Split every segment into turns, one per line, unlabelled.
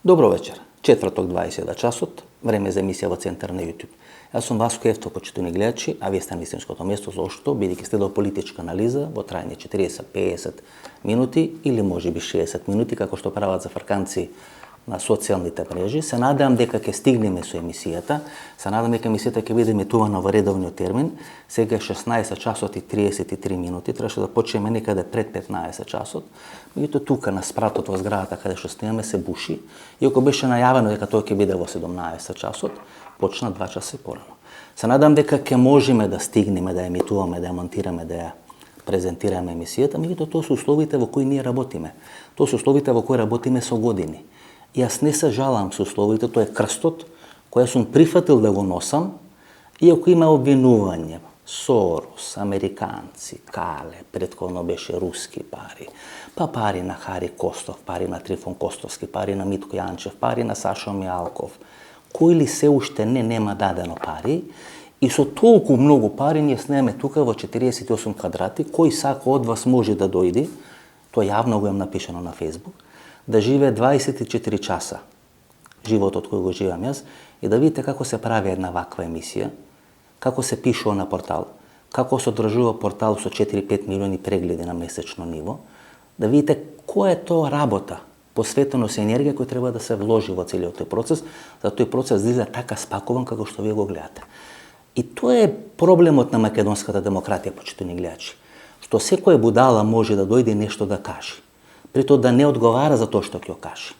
Добро вечер. Четврток 20 часот, време за емисија во Центар на YouTube. Јас сум Васко Евто, почитувани гледачи, а вие сте на вистинското место, зошто, бидејќи следува политичка анализа во трајање 40-50 минути или можеби 60 минути, како што прават зафрканци на социјалните мрежи. Се надевам дека ќе стигнеме со емисијата. Се надевам дека емисијата ќе биде емитувана во редовниот термин. Сега е 16 часот и 33 минути. Требаше да почнеме некаде пред 15 часот. Меѓутоа тука на спратот во зградата каде што снимаме се буши. Иако беше најавено дека тоа ќе биде во 17 часот, почна 2 часа порано. Се надевам дека ќе можеме да стигнеме да емитуваме, да ја монтираме, да ја презентираме емисијата, меѓутоа тоа се условите во кои ние работиме. Тоа се условите во кои работиме со години. Јас не се жалам со условите, тоа е крстот кој сум прифатил да го носам, иако има обвинување. Сорос, американци, Кале, претходно беше руски пари, па пари на Хари Костов, пари на Трифон Костовски, пари на Митко Јанчев, пари на Сашо Мијалков. Кој ли се уште нема дадено пари, и со толку многу пари ние снеме тука во 48 квадрати, кој сака од вас може да дојде, тоа јавно го имам напишано на Facebook, да живее 24 часа животот кој го живеам јас и да видите како се прави една ваква емисија, како се пишува на портал, како се одржува портал со 4-5 милиони прегледи на месечно ниво, да видите која е тоа работа, посветено се енергија која треба да се вложи во целиот тој процес, за тој процес да излезе така спакуван како што вие го гледате. И тоа е проблемот на македонската демократија, почитувани гледачи, што секоја будала може да дојде нешто да каже, притоа да не одговара за тоа што ќе каже.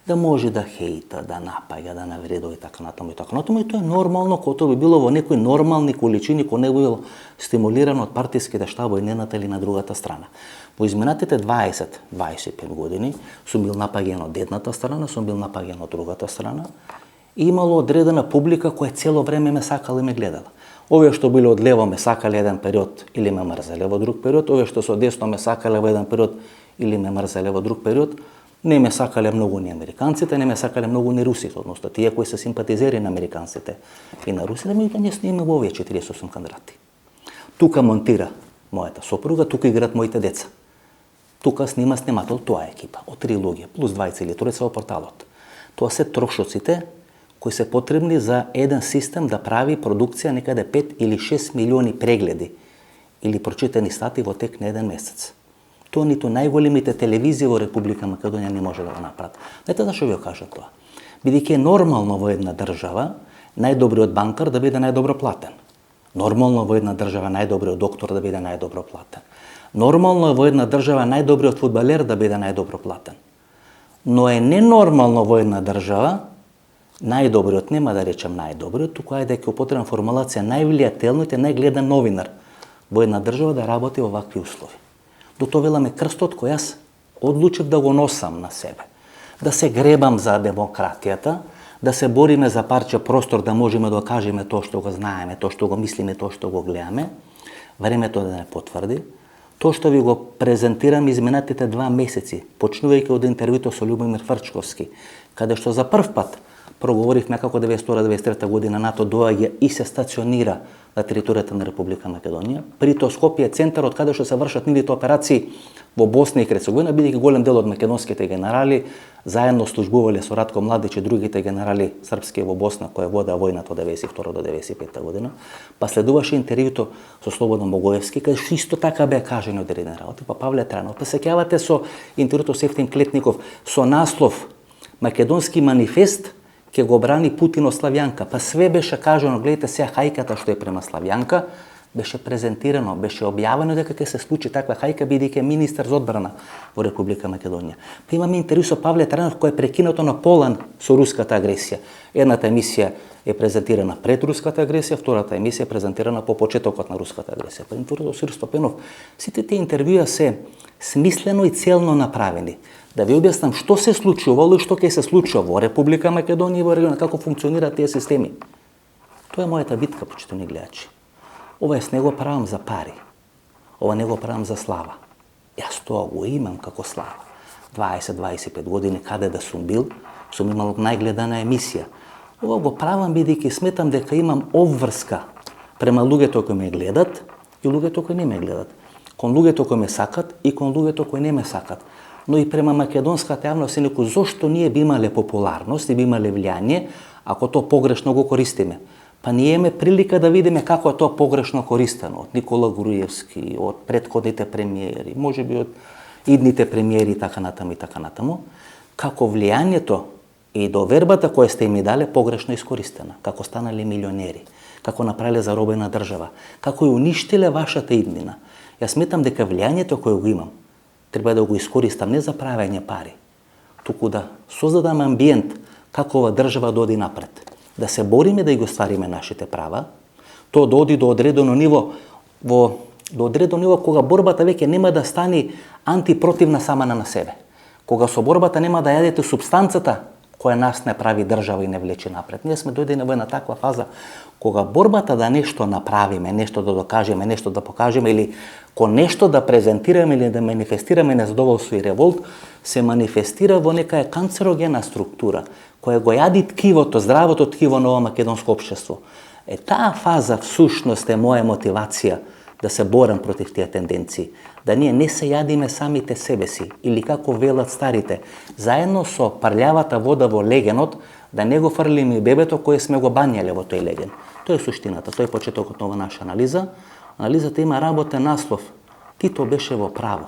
Да може да хејта, да напаѓа, да навредува и така натаму и така натаму, и тоа е нормално, кога тоа би било во некои нормални количини, кога не би било стимулирано од партиските штабови на едната или на другата страна. Во изминатите 20-25 години сум бил напаѓан од едната страна, сум бил напаѓан од другата страна, и имало одредена публика која цело време ме сакала и ме гледала. Овие што биле од лево ме сакале еден период или ме мрзеле во друг период, овие што со десно ме сакале во еден период или ме мрзеле во друг период, не ме сакале многу ни американците, не ме сакале многу ни русите, односно тие кои се симпатизери на американците и на русите, меѓутоа ние снимаме во овие 48 квадрати. Тука монтира мојата сопруга, тука играат моите деца. Тука снима снимател, тоа е екипа од 3 луѓе, плюс 20 или 30 во порталот. Тоа се трошоците кои се потребни за еден систем да прави продукција некаде 5 или 6 милиони прегледи или прочитани стати во тек на еден месец. Тоа ниту најголемите телевизии во Република Македонија не може да го направат. Знаете зашо ви го кажам тоа? Бидејќи е нормално во една држава најдобриот банкар да биде најдобро платен. Нормално во една држава најдобриот доктор да биде најдобро платен. Нормално е во една држава најдобриот фудбалер да биде најдобро платен. Но е ненормално во една држава најдобриот, нема да речем најдобриот, туку ајде ќе употребам формулација највлијателниот и најгледан новинар во една држава да работи во вакви услови. До тоа веламе крстот кој јас одлучив да го носам на себе. Да се гребам за демократијата, да се бориме за парче простор да можеме да кажеме тоа што го знаеме, тоа што го мислиме, тоа што го гледаме. Времето да не потврди. Тоа што ви го презентирам изминатите 2 месеци, почнувајќи од интервјуто со Љубомир Фрчковски, каде што за прв пат проговоривме како 1992-1993 година НАТО доаѓа и се стационира на територијата на Република Македонија. При тоа Скопје е центарот каде што се вршат нивните операции во Босна и Херцеговина, бидејќи голем дел од македонските генерали заедно службувале со Ратко Младич и другите генерали српски во Босна која вода војната од 92 до 95 година. Па следуваше интервјуто со Слободан Богоевски, каде што исто така беа кажани одредени работи, па Павле Транов. Па сеќавате со интервјуто со Евтим Клетников со наслов Македонски манифест ќе го брани Путин од Славјанка. Па све беше кажано, гледате сега хајката што е према Славјанка, беше презентирано, беше објавено дека ќе се случи таква хајка, бидејќи е министар за одбрана во Република Македонија. Па имаме интервју со Павле Транов кој е прекинато на полан со руската агресија. Едната емисија е презентирана пред руската агресија, втората емисија е презентирана по почетокот на руската агресија. Па интервјуто со Сирсто Пенов, сите тие интервјуа се смислено и целно направени. Да ви објаснам што се случувало и што ќе се случува во Република Македонија и во регионот, како функционираат тие системи. Тоа е мојата битка, почитувани гледачи. Ова не го правам за пари. Ова не го правам за слава. Јас тоа го имам како слава. 20-25 години каде да сум бил, сум имал најгледана емисија. Ова го правам бидејќи сметам дека имам обврска према луѓето кои ме гледат и луѓето кои не ме гледат. Кон луѓето кои ме сакат и кон луѓето кои не ме сакат. но и према македонската јавност се некој зошто ние би имале популарност и би имале влијание ако тоа погрешно го користиме. Па ние имаме прилика да видиме како е тоа погрешно користено од Никола Груевски, од претходните премиери, можеби од идните премиери и така натаму, како влијанието и довербата која сте им и дале погрешно искористена, како станале милионери, како направиле заробена држава, како ја уништиле вашата иднина. Јас сметам дека влијанието кое го имам треба да го искористам не за правење пари, туку да создадам амбиент како ова држава да оди напред. Да се бориме да ги оствариме нашите права, тоа да оди до одредено ниво, кога борбата веќе нема да стани антипротивна сама на себе. Кога со борбата нема да јадете субстанцата која нас не прави држава и не влече напред. Ние сме дојдени во една таква фаза кога борбата да нешто направиме, нешто да докажеме, нешто да покажеме или кон нешто да презентираме или да манифестираме незадоволство и револт, се манифестира во нека канцерогена структура која го јади ткивото, здравото ткиво на ова македонско општество. Таа фаза всушност е моја мотивација да се борам против тие тенденции, да ние не се јадиме самите себе си, или како велат старите, заедно со парлјавата вода во легенот, да не го фрлиме и бебето кое сме го банјале во тој леген. Тоа е суштината, тој е почетокот на ова наша анализа. Анализата има работен наслов Тито беше во право,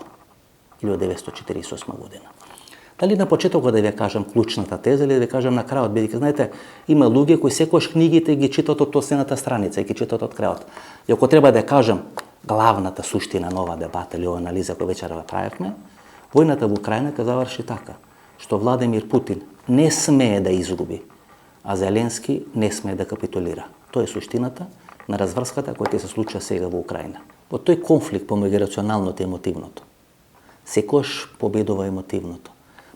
1948 година. Дали на почетокот да ви кажам клучната теза или да ви кажам на крајот, бидејќи знаете, има луѓе кои секојаш книгите ги читат од последната страница и ги читат од крајот. И ако треба да кажам главната суштина на ова дебата или ова анализа која вечера правевме, војната во Украина ќе заврши така, што Владимир Путин не смее да изгуби, а Зеленски не смее да капитулира. Тоа е суштината на разврската која ќе се случи сега во Украина. Во тој конфликт помеѓу рационалното и емотивното, секојаш победува емотивното.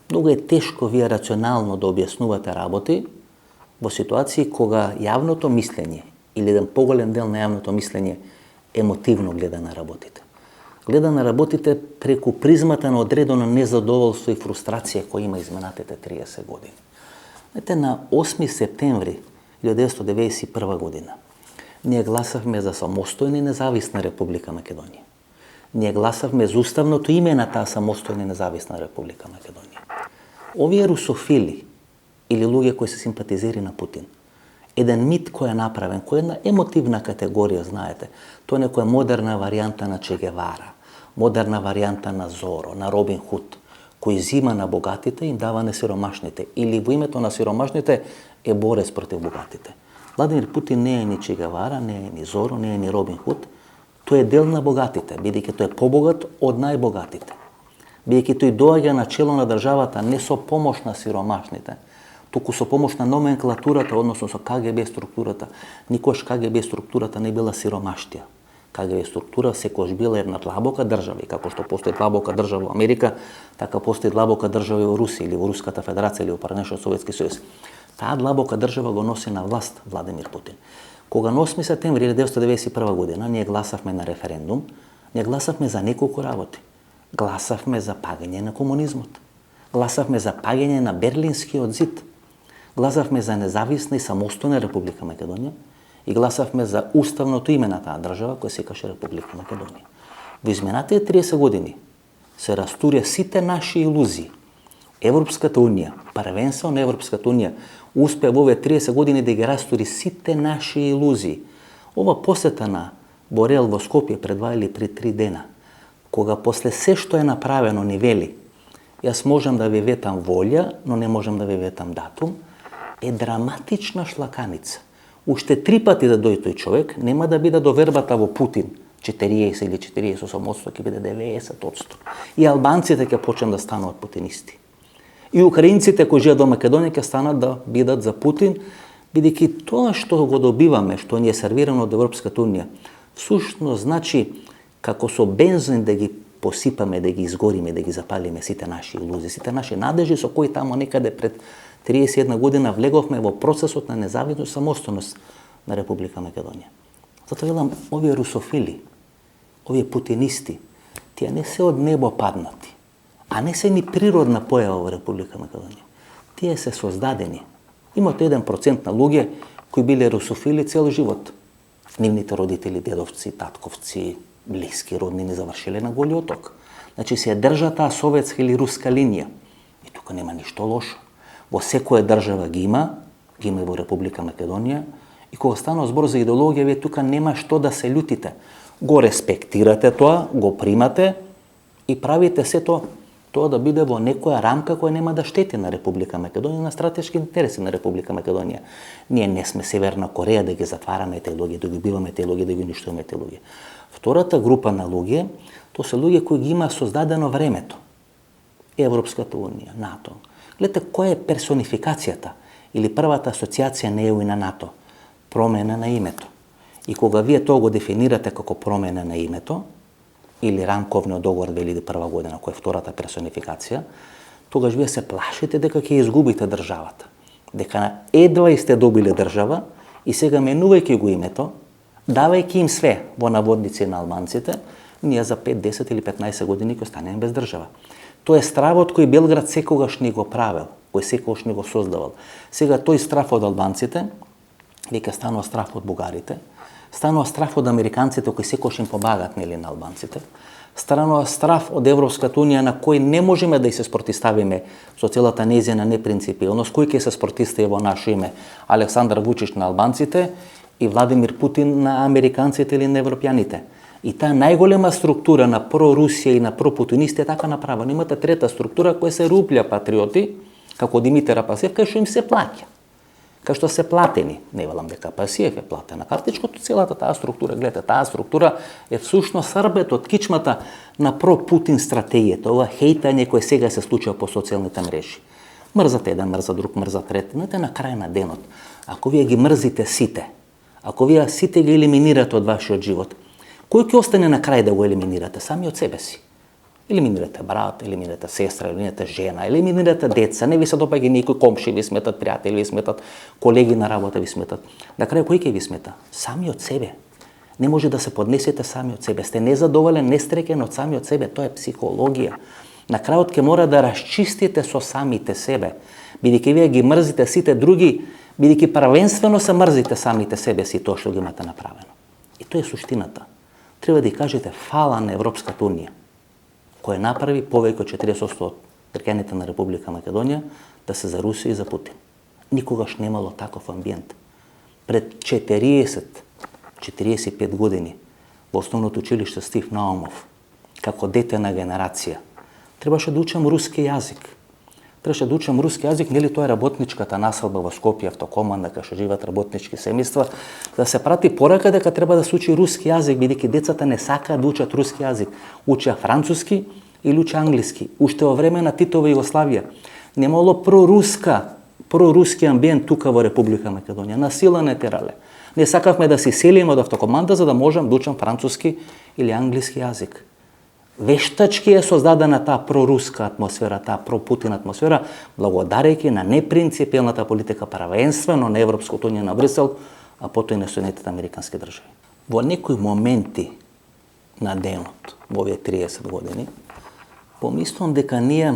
Многу е тешко вие рационално да објаснувате работи во ситуации кога јавното мислење или еден поголем дел на јавното мислење емотивно гледа на работите. Гледа на работите преку призмата на одредено незадоволство и фрустрација која има изминатите 30 години. Знаете, на 8 септември 1991 година ние гласавме за самостојна и независна Република Македонија. Ние гласавме за уставното име на таа самостојна и независна Република Македонија. Овие русофили или луѓе кои се симпатизери на Путин, еден мит кој е направен, кој е една емотивна категорија, знаете, тоа е некоја модерна варијанта на Че Гевара, модерна варијанта на Зоро, на Робин Худ, кој зима на богатите и им дава на сиромашните, или во името на сиромашните е борец против богатите. Владимир Путин не е ни Че Гевара, не е ни Зоро, не е ни Робин Худ, тој е дел на богатите, бидејќи тој е побогат од најбогатите. Бидејќи тој доаѓа на чело на државата не со помош на сиромашните, туку со помош на номенклатурата, односно со КГБ структурата. Никош КГБ структурата не била сиромаштија. КГБ структура секојаш била една длабока држава, и како што постои длабока држава во Америка, така постои длабока држава и во Русија или во Руската Федерација или во паранешниот Советски сојуз. Таа длабока држава го носи на власт Владимир Путин. Кога на 8 септември 1991 година ние гласавме на референдум, ние гласавме за неколку работи. Гласавме за пагање на комунизмот. Гласавме за пагање на Берлинскиот зид. Гласавме за независна и самостојна Република Македонија и гласавме за уставното име на таа држава која се каже Република Македонија. Во изминатите 30 години се растурија сите наши илузии. Европската унија, првенствено Европската унија, успеа во овие 30 години да ги растури сите наши илузии. Ова посета на Борел во Скопје пред 2 или 3 дена, кога после се што е направено ни вели, јас можам да ви ветам волја, но не можам да ви ветам датум, е драматична шлаканица. Уште 3 пати да дојде тој човек, нема да биде довербата во Путин 40 или 48%, ќе биде 90%. И албанците ќе почнат да станат путинисти. И украинците кои живеат во Македонија ќе станат да бидат за Путин, бидејќи тоа што го добиваме, што ни е сервирано од Европската унија, всушност значи како со бензин да ги посипаме, да ги изгориме, да ги запалиме сите наши илузии, сите наши надежи со кои тамо некаде пред 31 година влеговме во процесот на независност и самостојност на Република Македонија. Затоа велам, овие русофили, овие путинисти, тие не се од небо паднати, а не се ни природна појава во Република Македонија. Тие се создадени. Имате 1% на луѓе кои биле русофили цел живот. Нивните родители, дедовци, татковци, блиски роднини завршиле на Голиот ток. Значи се држа таа советска или руска линија. И тука нема ништо лошо. Во секоја држава ги има и во Република Македонија, и кога станува збор за идеологија, вие тука нема што да се љутите. Го респектирате тоа, го примате и правите се тоа да биде во некоја рамка која нема да штети на Република Македонија, на стратешки интереси на Република Македонија. Ние не сме Северна Кореја да ги затвараме тие луѓе, да ги убиваме тие луѓе, да ги уништуваме тие луѓе. Втората група на луѓе, тоа се луѓе кои ги има создадено времето. Европската унија, НАТО. Гледате која е персонификацијата или првата асоциација на ЕУ и на НАТО? Промена на името. И кога вие тоа го дефинирате како промена на името, или ранковниот договор 2001 година, која е втората персонификација, тогаш вие се плашите дека ќе изгубите државата. Дека едва и сте добиле држава и сега менувајќи го името, давајќи им све во наводници на албанците, ние за 5, 10 или 15 години ќе останеме без држава. Тоа е стравот кој Белград секогаш ни го правел, кој секогаш ни го создавал. Сега тој страв од албанците, веќе станува страв од бугарите, станува страв од американците кои секогаш им помагат нели на албанците, станува страв од Европската унија на кој не можеме да и се спротиставиме со целата нејзина непринципилност, кој ќе се спротистави во наше име Александар Вучич на албанците и Владимир Путин на американците или на европјаните. И таа најголема структура на прорусија и на пропутинисти е така направена. Имате трета структура која се руплја патриоти, како Димитар Апасиев, кај што им се плаќа. Кај што се платени, не велам дека Апасиев е платена картичкото, целата таа структура, гледате, таа структура е всушност србет од кичмата на пропутин стратегијата, ова хейтање кој сега се случува по социјалните мрежи. Мрзат еден, мрзат друг, мрзат трет. Знаете, на крај на денот, ако вие ги мрзите сите, ако вие сите ги елиминирате од вашиот живот, кој ќе остане на крај да го елиминирате? Сами од себе си. Елиминирате брат, елиминирате сестра, елиминирате жена, елиминирате деца, не ви се допаѓа никој комши, ви сметат пријатели, ви сметат колеги на работа, ви сметат. На крај кој ќе ви смета? Сами од себе. Не може да се поднесете сами од себе. Сте незадоволен, несреќен од сами од себе. Тоа е психологија. На крајот ќе мора да расчистите со самите себе. Бидејќи вие ги мрзите сите други, бидејќи првенствено се мрзите самите себе си тоа што ги имате направено. И тоа е суштината. Треба да ја кажете фала на Европската унија, која направи повеќе од 40% од граѓаните на Република Македонија да се за Русија и за Путин. Никогаш немало таков амбиент. Пред 40-45 години во основното училиште Стив Наумов, како дете на генерација, требаше да учам руски јазик. Требаше да учам руски јазик, нели тоа е работничката населба во Скопје, автокоманда, кај што живеат работнички семејства, да се прати порака дека треба да се учи руски јазик, бидејќи децата не сакаат да учат руски јазик. Учеа француски или учеа англиски. Уште во време на Титова Југославија немало проруски амбиент тука во Република Македонија. На сила не терале. Не сакавме да се селиме од автокоманда за да можам да учам француски или англиски јазик. Вештачки е создадена таа проруска атмосфера, таа пропутин атмосфера, благодарејќи на непринципилната политика првенствено на Европската унија на Брисел, а потоа и на Соединетите американски држави. Во некои моменти на денот, во овие 30 години, помислам дека ние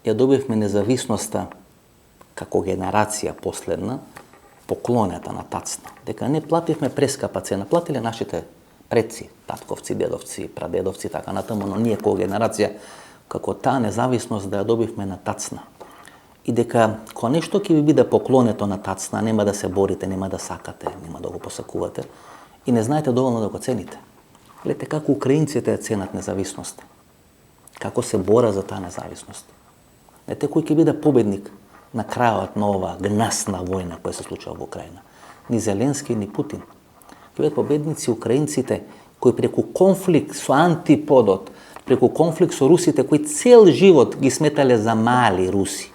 ја добивме независноста како генерација последна, поклонета на тацна. Дека не плативме прескапа цена, платиле нашите предци, татковци, дедовци, прадедовци, така натаму, но ние како генерација, како таа независност да ја добивме на тацна. И дека кога нешто ќе ви биде поклонето на тацна, нема да се борите, нема да сакате, нема да го посакувате и не знаете доволно да го цените. Гледате како украинците ја ценат независноста. Како се бора за таа независност. Знаете кој ќе биде победник на крајот на ова гнасна војна која се случува во Украина? Ни Зеленски, ни Путин. Ќе бидат победници украинците кои преку конфликт со антиподот, преку конфликт со русите кои цел живот ги сметале за мали руси,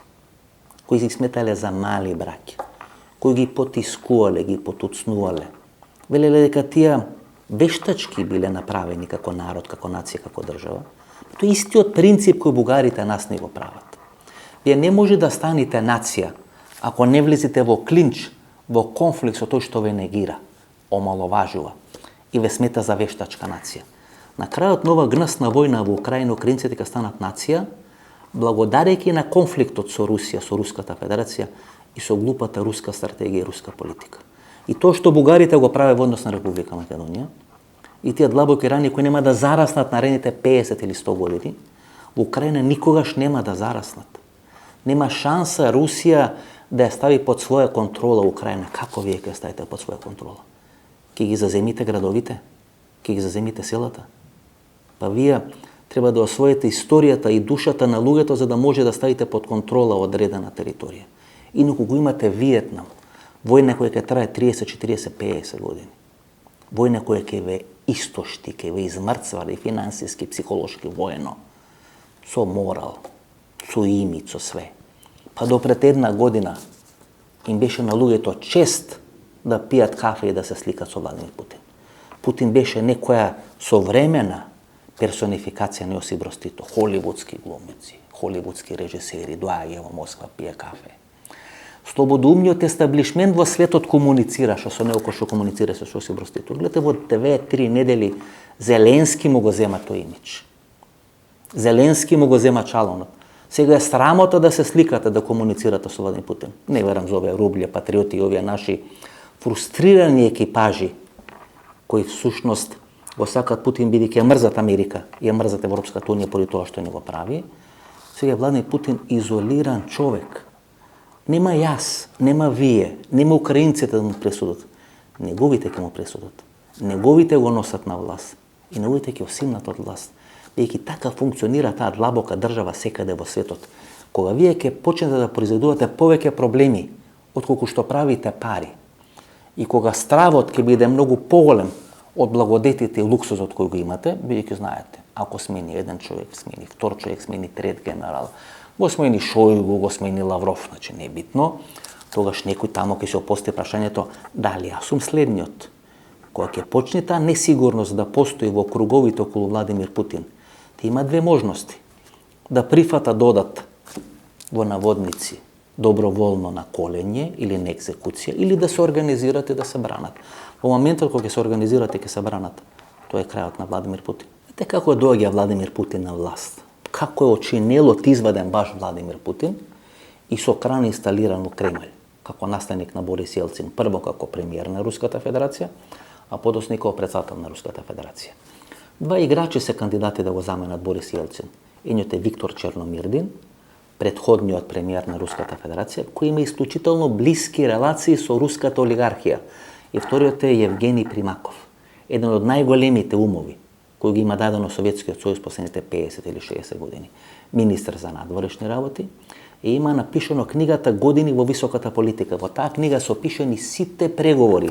кои ги сметале за мали браќа, кои ги потискувале, ги потуцнувале. Велеле дека тие вештачки биле направени како народ, како нација, како држава. Тоа е истиот принцип кој бугарите нас не го прават. Вие не може да станете нација ако не влезете во клинч, во конфликт со тој што ве негира, омаловажува и ве смета за вештачка нација. На крајот на ова гнасна војна во Украина, украинците ќе станат нација, благодарејќи на конфликтот со Русија, со Руската Федерација и со глупата руска стратегија и руска политика. И тоа што бугарите го праве во однос на Република Македонија, и тие длабоки рани кои нема да зараснат наредните 50 или 100 години, во Украина никогаш нема да зараснат. Нема шанса Русија да ја стави под своја контрола Украина. Како вие ќе ставите под своја контрола? Ќе ги заземите градовите? Ќе ги заземите селата? Па вие треба да освоите историјата и душата на луѓето за да може да ставите под контрола одредена територија. Инаку го имате Виетнам, војна која ќе трае 30, 40, 50 години. Војна која ќе ве истошти, ќе ве измрцвали финансиски, психолошки, воено, со морал, со имид, со све. Па до пред една година им беше на луѓето чест да пијат кафе и да се сликат со Владимир Путин. Путин беше некоја современа персонификација на Јосип Брз Тито, холивудски глумици, холивудски режисери, доаѓа во Москва, пие кафе. Слободоумниот естаблишмент во светот комуницираше со него кој што комуницираше со Јосип Брз Тито. Гледате, во 2-3 недели Зеленски му го зема тој имидж. Зеленски му го зема чалонот. Сега е срамота да се сликате, да комуницирате со Владимир Путин. Не верам за овие рублје, патриоти и овие наши фрустрирани екипажи, кои всушност го сакат Путин бидејќи ја мрзат Америка и ја мрзат Европската унија поради тоа што не го прави. Сега Владимир Путин изолиран човек. Нема јас, нема вие, нема украинците да му пресудат. Неговите ќе му пресудат. Неговите го носат на власт. И неговите ќе осимнат од власт. Бидејќи така функционира таа длабока држава секаде во светот. Кога вие ќе почнете да произведувате повеќе проблеми отколку што правите пари, и кога стравот ќе биде многу поголем од благодетите и луксузот кој го имате, бидејќи знаете, ако смени еден човек, смени втор човек, смени трет генерал, го смени Шојгу, го смени Лавров, значи не е битно, тогаш некој тамо ќе се опости прашањето дали јас сум следниот. Кога ќе почне таа несигурност да постои во круговите околу Владимир Путин, те има две можности. Да прифата додат во наводници доброволно на колење или на екзекуција, или да се организират и да се бранат. Во моментот кога ќе се организират и ќе се бранат, тоа е крајот на Владимир Путин. Ете како доаѓа Владимир Путин на власт. Како е очинелот изваден баш Владимир Путин и со кран инсталиран во Кремљ, како наследник на Борис Јелцин, прво како премиер на Руската Федерација, а подоцна како председател на Руската Федерација. Два играчи се кандидати да го заменат Борис Јелцин. Едниот е Виктор Черномирдин, предходниот премиер на Руската Федерација, кој има исклучително блиски релации со руската олигархија. И вториот е Евгений Примаков, еден од најголемите умови кој ги има дадено Советскиот сојуз последните 50 или 60 години. Министер за надворешни работи и има напишано книгата Години во високата политика. Во таа книга се опишани сите преговори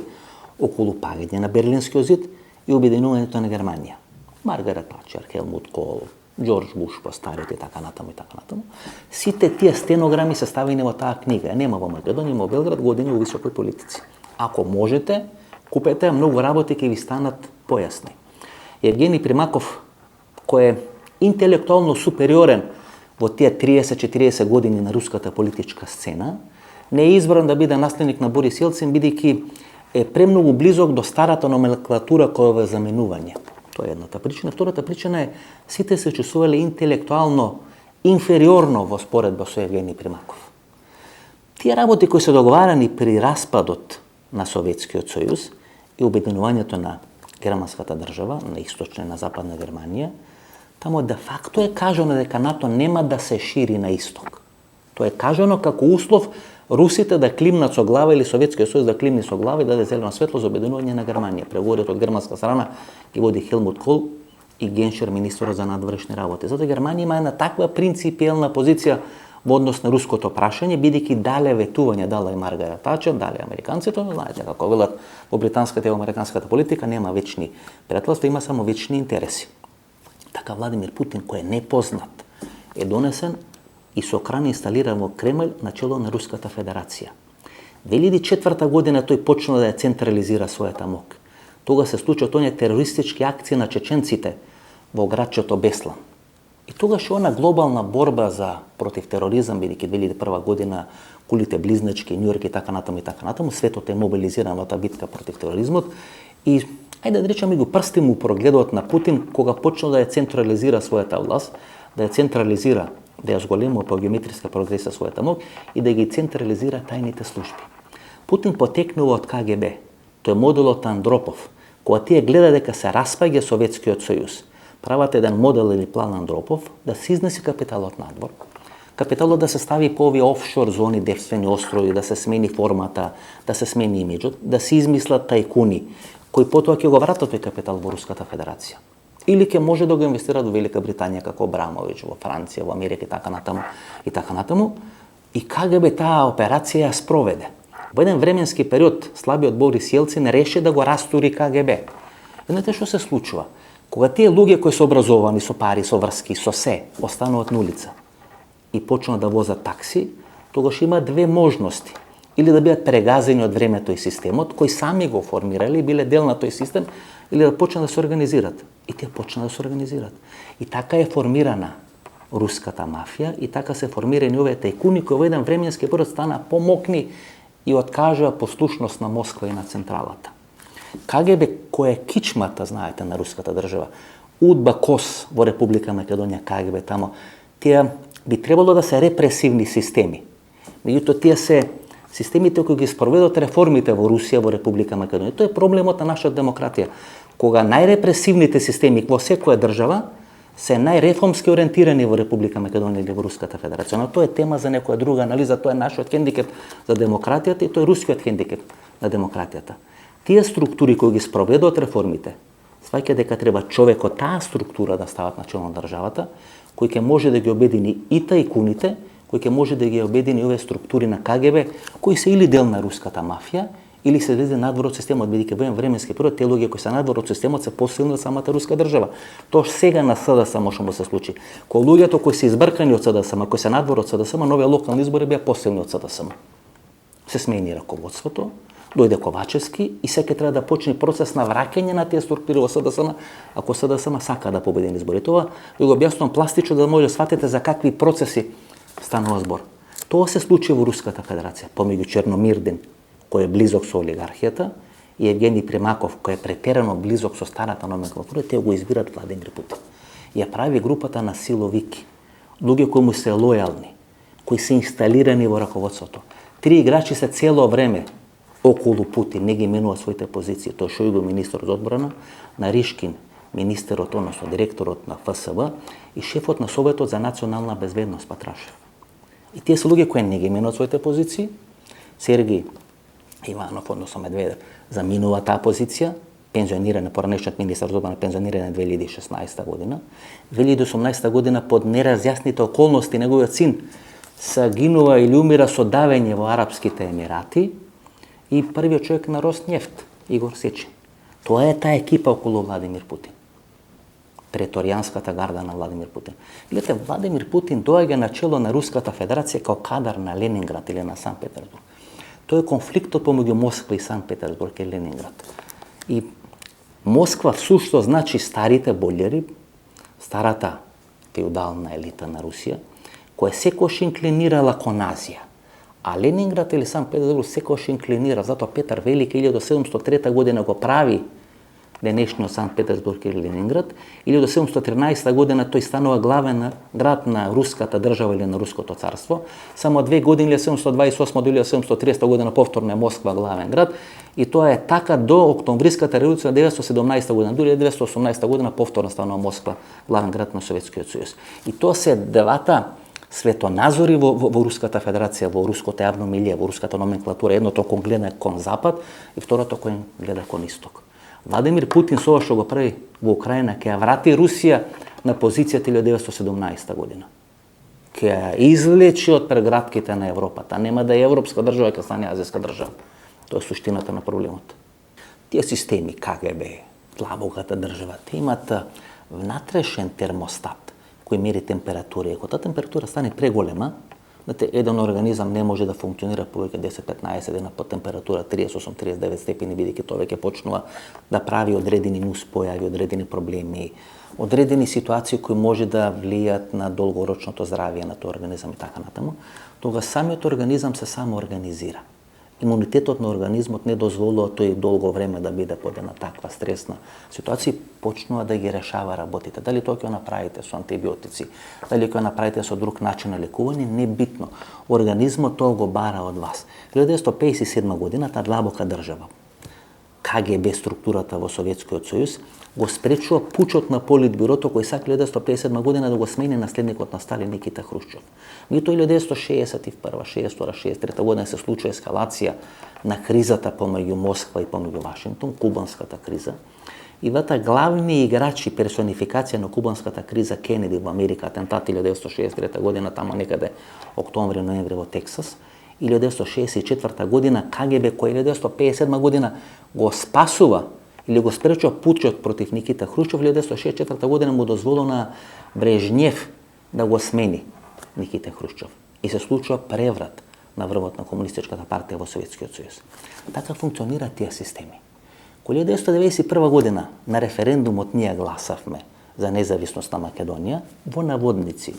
околу паѓање на Берлинскиот зид и обединувањето на Германија. Маргарет Тачер, Хелмут Кол, Џорџ Буш по старите и така натаму и така натаму. Сите тие стенограми се ставени во таа книга. Нема во Македонија, има во Белград, Години во високој политици. Ако можете, купете, многу работи ќе ви станат појасни. Евгений Примаков, кој е интелектуално супериорен во тие 30-40 години на руската политичка сцена, не е избран да биде наследник на Борис Јелцин, бидејќи е премногу близок до старата номенклатура која е заменување. Тоа е едната причина. Втората причина е сите се чувствувале интелектуално инфериорно во споредба со Евгений Примаков. Тие работи кои се договарани при распадот на Советскиот сојуз и обединувањето на германската држава, на источна и на западна Германија, тамо де факто е кажано дека НАТО нема да се шири на исток. Тоа е кажано како услов русите да климнат со глава или Советскиот сојуз да климни со глава и да даде зелено светло за обединување на Германија. Преговорите од германска страна ги води Хелмут Кол и Геншер, министерот за надворешни работи. Затоа Германија има една таква принципиелна позиција во однос на руското прашање, бидејќи дале ветување, дала и Маргарет Тачер, дале американците, но знаете како велат во британската и американската политика нема вечни пријателства, има само вечни интереси. Така Владимир Путин, кој е непознат, е донесен и со кран инсталиран во Кремљ на чело на Руската Федерација. 2004 година тој почна да ја централизира својата мок. Тога се случат оние терористички акции на чеченците во градчето Беслан. И тогаш она глобална борба за против тероризам, бидејќи 2001 година кулите близначки, Њујорк и така натаму, светот е мобилизиран во таа битка против тероризмот и ајде да речеме го прсти му прогледот на Путин кога почна да ја централизира својата власт, да ја централизира, да ја зголемува по геометриска прогресија својата мок и да ги централизира тајните служби. Путин потекнува од КГБ. Тој е моделот Андропов, кога тие гледа дека се распаѓа Советскиот сојуз, прават еден модел или план Андропов да се изнеси капиталот надвор, капиталот да се стави по овие офшор зони, девствени острови, да се смени формата, да се смени имиджот, да се измислат тајкуни, кои потоа ќе го вратат тој капитал во Руската Федерација. Или ќе може да го инвестираат во Велика Британија како Абрамович, во Франција, во Америка и така натаму, и така натаму. И КГБ таа операција ја спроведе. Во еден временски период слабиот Борис Јелцин реши да го растури КГБ. Знаете што се случува? Кога тие луѓе кои се образовани со пари, со врски, со се, остануваат на улица и почнат да возат такси, тогаш има две можности. Или да бидат прегазени од времето и системот, кои сами го формирали, биле дел на тој систем, или да почнат да се организират. И тие почнат да се организират. И така е формирана руската мафија, и така се формирани овие тајкуни кои во еден временски период стана помокни и откажаа послушност на Москва и на централата. КГБ, која е кичмата, знаете, на руската држава, УДБА, КОС во Република Македонија, КГБ тамо, тие би требало да се репресивни системи. Меѓутоа, тие се системите кои ги спроведат реформите во Русија, во Република Македонија. Тоа е проблемот на нашата демократија. Кога најрепресивните системи во секоја држава се најреформски ориентирани во Република Македонија или во Руската Федерација. Но тоа е тема за некоја друга анализа, тоа е нашиот хендикеп за демократијата и тоа е рускиот хендикеп на демократијата. Тие структури кои ги спроведуваат реформите, сваќа дека треба човекот таа структура да стават начело на државата, кој ќе може да ги обедини и тајкуните, кој ќе може да ги обедини овие структури на КГБ, кои се или дел на руската мафија, или се излезе надвор од системот, бидејќи во еден временски период тие луѓе кои се надвор од системот се посилни од самата руска држава. Тоа сега на СДСМ може да се случи. Кога луѓето кои се избркани од СДСМ, кои се надвор од СДСМ, новите локални избори беа посилни од СДСМ. Се смени раководството, дојде Ковачевски и сега треба да почне процес на враќање на тие структури во СДСМ, ако СДСМ сака да победи на избори. Тоа ви го објаснувам пластично да може да сватите за какви процеси станува збор. Тоа се случи во Руската Федерација, помеѓу Черномирдин, кој е близок со олигархијата, и Евгений Примаков, кој е претерано близок со старата номенклатура, те го избират Владимир Путин. Ја прави групата на силовики, луѓе кои му се лојални, кои се инсталирани во раководството. Три играчи се цело време околу Путин, не ги менува своите позиции. Тоа Шојгу, министер од одбрана, Наришкин, министерот, односно директорот на ФСБ и шефот на Советот за национална безбедност Патрашев. И тие се луѓе кои не ги менуваат своите позиции. Сергеј Иванов, односно Медведев, заминува таа позиција, пензиониране, поранешниот министер за одбрана пензиониране 2016 година. 2018 година под неразјасните околности неговиот син се гинува или умира со давење во Арапските Емирати и првиот човек на Роснефт, Игор Сечин. Тоа е таа екипа околу Владимир Путин. Преторијанската гарда на Владимир Путин. Гледате, Владимир Путин доаѓа на чело на Руската Федерација како кадар на Ленинград или на Санкт Петербург. Тоа е конфликтот помеѓу Москва и Санкт Петербург и Ленинград. И Москва всушност значи старите бољери, старата феудална елита на Русија, која секојаш инклинирала кон Азија. А Ленинград или Санкт Петербург секојаш инклинира, затоа Петар Велики 1703 година го прави денешниот Санкт Петербург или Ленинград, или до 1713 година тој станува главен град на руската држава или на руското царство. Само 2 години, 1728 до 1730 година повторно е Москва главен град, и тоа е така до Октомвриската револуција 1917 година, дури 1918 година повторно станува Москва главен град на Советскиот сојуз. И тоа се двата светоназори во Руската Федерација, во руското јавно милие, во руската номенклатура. Едното кон гледа кон запад и второто кон гледа кон исток. Владимир Путин со ова што го прави во Украина ќе ја врати Русија на позицијата 1917 година. Ќе ја извлечи од прегратките на Европата. Нема да е европска држава, ќе стане азијска држава. Тоа е суштината на проблемот. Тие системи КГБ, длабоката држава, те имат внатрешен термостат кој мери температура. Ако таа температура стане преголема, еден организам не може да функционира повеќе 10-15 дена под температура 38-39 степени, бидејќи тоа веќе почнува да прави одредени нуспојави, одредени проблеми, одредени ситуации кои може да влијат на долгорочното здравје на тој организам и така натаму. Тога самиот организам се самоорганизира. Имунитетот на организмот не дозволува тој долго време да биде под една таква стресна ситуација, почнува да ги решава работите. Дали тоа ќе направите со антибиотици, дали ќе направите со друг начин на лекување, не битно. Организмот тоа го бара од вас. 1957 година таа длабока држава, КГБ структурата во Советскиот сојуз, го спречува пучот на Политбюрото кој сака 1957 година да го смени наследникот на Сталин Никита Хрушчов. Меѓутоа 1961, 62, 63 година се случува ескалација на кризата помеѓу Москва и помеѓу Вашингтон, кубанската криза. И двата главни играчи, персонификација на кубанската криза, Кенеди во Америка, атентат 1963 година, тамо некаде октомври, ноември во Тексас, и 1964 година КГБ, кој 1957 година го спасува или го спречува путчот против Никита Хрушчов, 1964 година му дозволува на Брежнев да го смени Никита Хрушчов. И се случува преврат на врвот на Комунистичката партија во Советскиот сојуз. Така функционираат тие системи. Кога 1991 година на референдумот ние гласавме за независност на Македонија, во наводници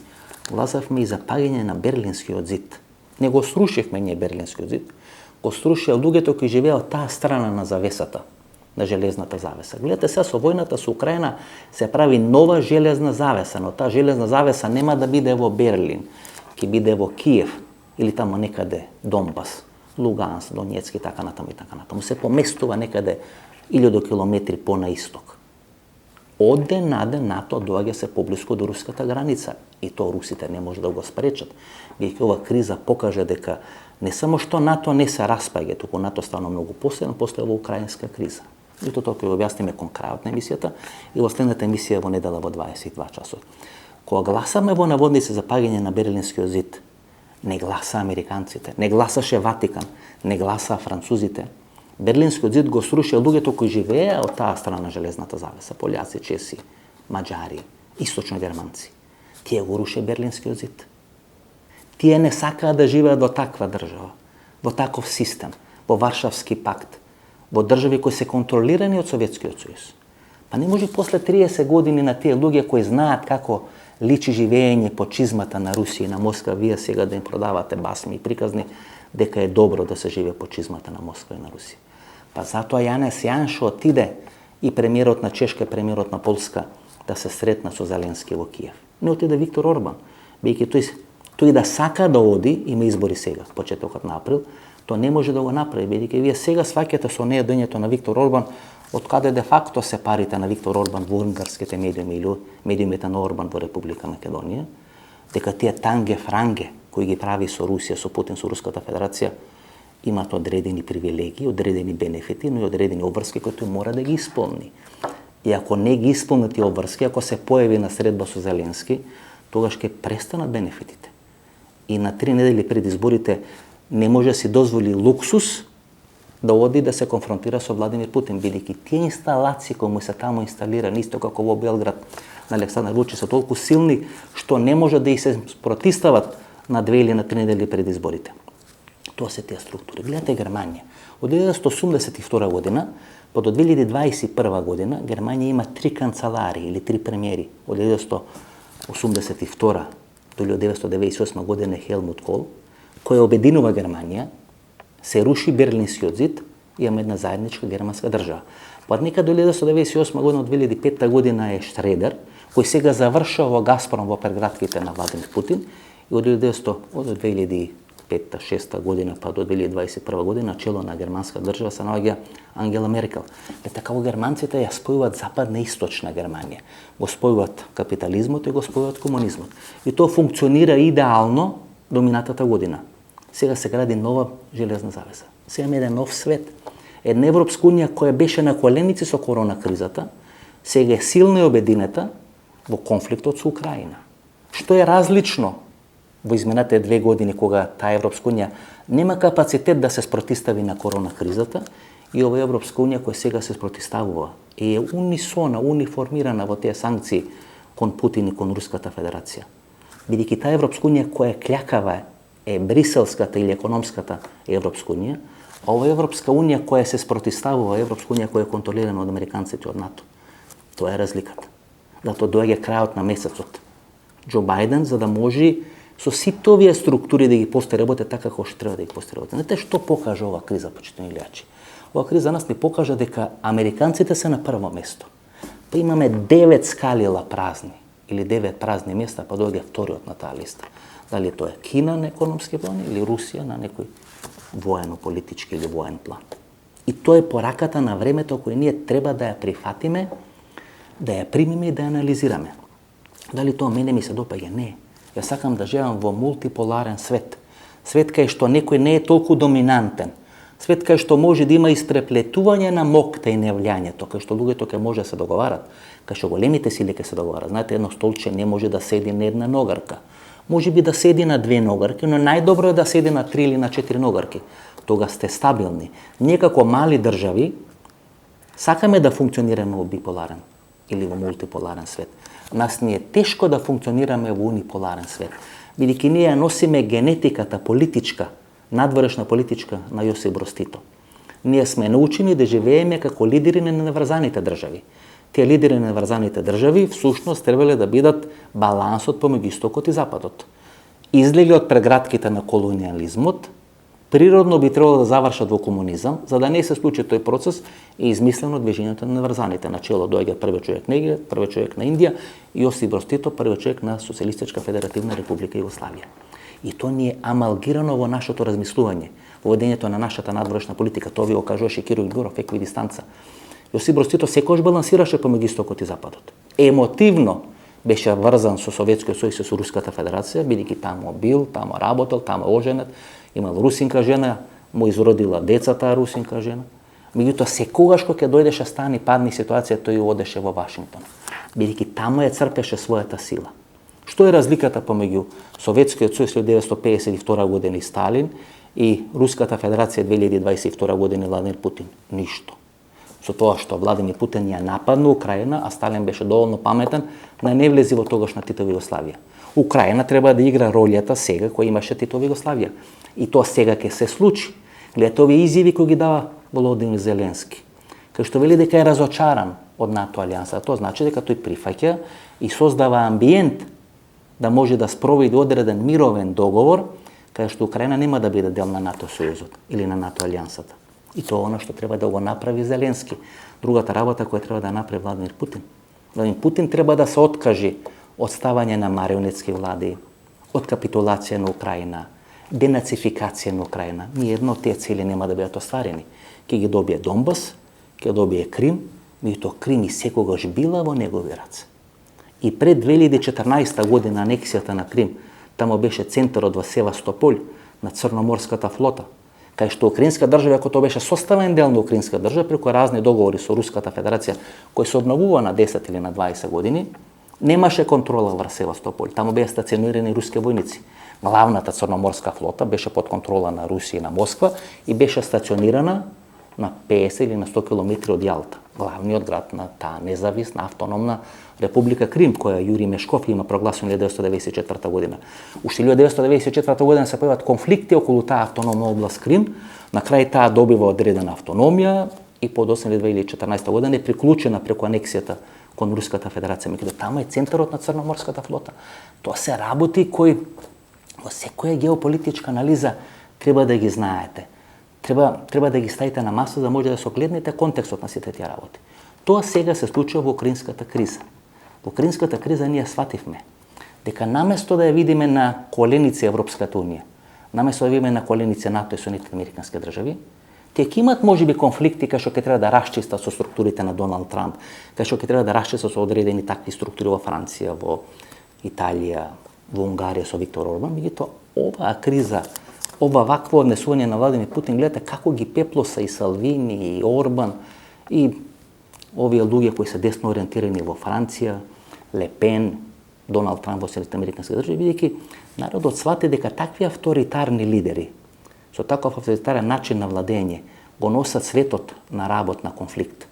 гласавме и за паѓање на Берлинскиот зид. Не го срушивме ние Берлинскиот зид, го срушија луѓето кои живееа од таа страна на завесата, на железната завеса. Гледате сега со војната со Украина се прави нова железна завеса, но таа железна завеса нема да биде во Берлин, ќе биде во Киев или тамо некаде Донбас, Луганск, Донецк и така натаму и така натаму. Се поместува некаде 1000 километри по-на исток. Од ден на ден НАТО доаѓа се поблиску до руската граница и тоа русите не може да го спречат. Бидејќи ова криза покажа дека не само што НАТО не се распаѓа, туку НАТО стана многу посилен после во украинска криза. И тоа ќе објасниме кон крајот на емисијата и во следната емисија во недела во 22 часот. Кога гласаме во наводници за паѓање на Берлинскиот зид, не гласа американците, не гласаше Ватикан, не гласа французите. Берлинскиот зид го срушија луѓето кои живееа од таа страна на железната завеса, пољаци, чеси, маđари, источно германци. Тие го руше Берлинскиот зид. Тие не сакаат да живеат во таква држава, во таков систем, во Варшавски пакт, во држави кои се контролирани од Советскиот сојуз. Па не може после 30 години на тие луѓе кои знаат како личи живење по чизмата на Русија и на Москва, вие сега да им продавате басми и приказни дека е добро да се живее по чизмата на Москва и на Русија. Па затоа Јанес Јаншо отиде и премиерот на Чешка, премиерот на Полска да се сретна со Зеленски во Киев. Не отиде Виктор Орбан, бидејќи тој да сака да оди, има избори сега, почетокот на април, тоа не може да го направи, бидејќи вие сега сваќате со неја доњето на Виктор Орбан, од каде де факто се парите на Виктор Орбан во унгарските медиуми или медиумите на Орбан во Република Македонија, дека тие танге-франге кои ги прави со Русија, со Путин, со Руската Федерација, имаат одредени привилегии, одредени бенефити, но и одредени обврски кои тој мора да ги исполни. И ако не ги исполни тие обврски, ако се појави на средба со Зеленски, тогаш ќе престанат бенефитите. И на 3 недели пред изборите не може да си дозволи луксус да оди да се конфронтира со Владимир Путин, бидејќи тие инсталации кои му се таму инсталирани, исто како во Белград на Александар Вучич, се толку силни што не може да и се протистават на 2 или на 3 недели пред изборите. Тоа се тие структури. Гледате Германија. Од 1982 година па до 2021 година Германија има 3 канцелари или 3 премиери. Од 1982 до 1998 година Хелмут Кол, кој обединува Германија, се руши Берлинскиот зид и имаме една заедничка германска држава. Па некаде до 1998 година, од 2005 година е Шредер, кој сега завршува во Газпром во прегратките на Владимир Путин и од 2005-2006 година па до 2021 година чело на германска држава се наоѓа Ангела Меркел. Така во германците ја спојуваат западна и источна Германија. Го спојуваат капитализмот и го спојуваат комунизмот. И тоа функционира идеално до минатата година. Сега се гради нова железна завеса. Сега имаме еден нов свет. Една Европска унија која беше на коленици со корона кризата, сега е силна и обединета во конфликтот со Украина. Што е различно во изминатите 2 години кога таа Европска унија нема капацитет да се спротистави на корона кризата и ова Европска унија која сега се спротиставува и е унисона, униформирана во тие санкции кон Путин и кон Руската Федерација. Бидејќи таа Европска унија која клякава е Бриселската или економската Европска унија, а ова Европска унија која се спротиставува, Европска унија која е контролирана од американците од НАТО. Тоа е разликата. Затоа доаѓа крајот на месецот. Џо Бајден за да може со сите овие структури да ги постари работа така како што треба да ги постари работа. Знаете што покажа ова криза, почитувани гледачи? Ова криза нас ни покажа дека американците се на прво место. Па имаме 9 скалила празни или 9 празни места, па доаѓа вториот на таа листа. Дали тоа е Кина на економски план или Русија на некој воено-политички или воен план. И тоа е пораката на времето кој ние треба да ја прифатиме, да ја примиме и да ја анализираме. Дали тоа мене ми се допаѓа? Не. Ја сакам да живеам во мултиполарен свет. Свет кај што некој не е толку доминантен. Свет кај што може да има испреплетување на мокта и невлијањето, кај што луѓето ќе може да се договарат, кај што големите сили ќе се договарат. Знаете, едно столче не може да седи на една ногарка. Може би да седи на 2 ногарки, но најдобро е да седи на 3 или на 4 ногарки. Тога сте стабилни. Ние како мали држави сакаме да функционираме во биполарен или во мултиполарен свет. Нас ни е тешко да функционираме во униполарен свет, бидејќи ние носиме генетиката политичка, надворешна политичка на Јосип Броз Тито. Ние сме научени да живееме како лидери на неврзаните држави. Тие лидери на неврзаните држави всушност требале да бидат балансот помеѓу истокот и западот. Излегли од прегратките на колониализмот, природно би требало да завршат во комунизам, за да не се случи тој процес и измислено движењето на неврзаните. На чело доаѓа првиот човек на Египет, првиот човек на Индија, Јосип Броз Тито, првиот човек на Социјалистичка федеративна република Југославија. И тоа ни е амалгирано во нашето размислување, во водењето на нашата надворешна политика. Тоа ви го кажуваше Киро Гligorov, еквидистанца. Јосип Броз Тито секогаш балансираше помеѓу истокот и западот. Емотивно беше врзан со Советскиот сојуз и со Руската федерација, бидејќи таму бил, таму работел, таму оженет, имал русинка жена, му изродила децата русинка жена. Меѓутоа секогаш кога ќе дојдеше стани падни ситуација, тој одеше во Вашингтон, бидејќи таму ја црпеше својата сила. Што е разликата помеѓу Советскиот сојуз 1952 година и Сталин и Руската федерација 2022 година и Владимир Путин? Ништо. Со тоа што Владимир Путин ја нападна Украина, а Сталин беше доволно паметен да не влези во тогашна Титова Југославија. Украина треба да игра ролјата сега која имаше Титова Југославија. И тоа сега ќе се случи. Гледате овие изјави кои ги дава Володимир Зеленски, кај што вели дека е разочаран од НАТО алијанса. Тоа значи дека тој прифаќа и создава амбиент да може да спроведе одреден мировен договор, кај што Украина нема да биде дел на НАТО сојузот или на НАТО алијансата. И тоа оно што треба да го направи Зеленски. Другата работа која треба да направи Владимир Путин. Владимир Путин треба да се откажи од ставање на марионетски влади, од капитулација на Украина, денацификација на Украина. Ни едно од тие цели нема да бидат остварени. Ќе ги добие Донбас, ќе добие Крим, меѓутоа Крим и секогаш била во негови раце. И пред 2014 година анексијата на Крим, тамо беше центарот во Севастополј на Црноморската флота, кај што украинска држава, ако тоа беше составен дел на украинска држава, преку разни договори со Руската федерација, кои се обновува на 10 или на 20 години, немаше контрола врз Севастополј. Таму беа стационирани руски војници. Главната црноморска флота беше под контрола на Русија и на Москва и беше стационирана на 50 или на 100 км од Јалта, главниот град на таа независна автономна Република Крим, која Јури Мешков има прогласено 1994 година. Уште 1994 година се појават конфликти околу таа автономна област Крим, на крај таа добива одредена автономија и по 2014 година е приклучена преку анексијата кон Руската федерација. Меѓутоа таму е центарот на Црноморската флота. Тоа се работи кои во секоја геополитичка анализа треба да ги знаете. Треба да ги ставите на маса да може да се огледнете контекстот на сите тие работи. Тоа сега се случува во украинската криза. Во украинската криза ние свативме дека наместо да ја видиме на коленици Европската унија, наместо да видиме на коленици НАТО и Соединетите американски држави, тие ќе имат можеби конфликти кај што ќе треба да расчистат со структурите на Доналд Трамп, кај што ќе треба да расчистат со одредени такви структури во Франција, во Италија, во Унгарија со Виктор Орбан. Меѓутоа оваа криза, ова вакво однесување на Владимир Путин, гледате како ги пеплоса и Салвини, и Орбан, и овие луѓе кои се десно ориентирани во Франција, Лепен, Доналд Трамп во Соединетите американски држави, бидејќи народот свати дека такви авторитарни лидери со таков авторитарен начин на владење го носат светот на работ на конфликт.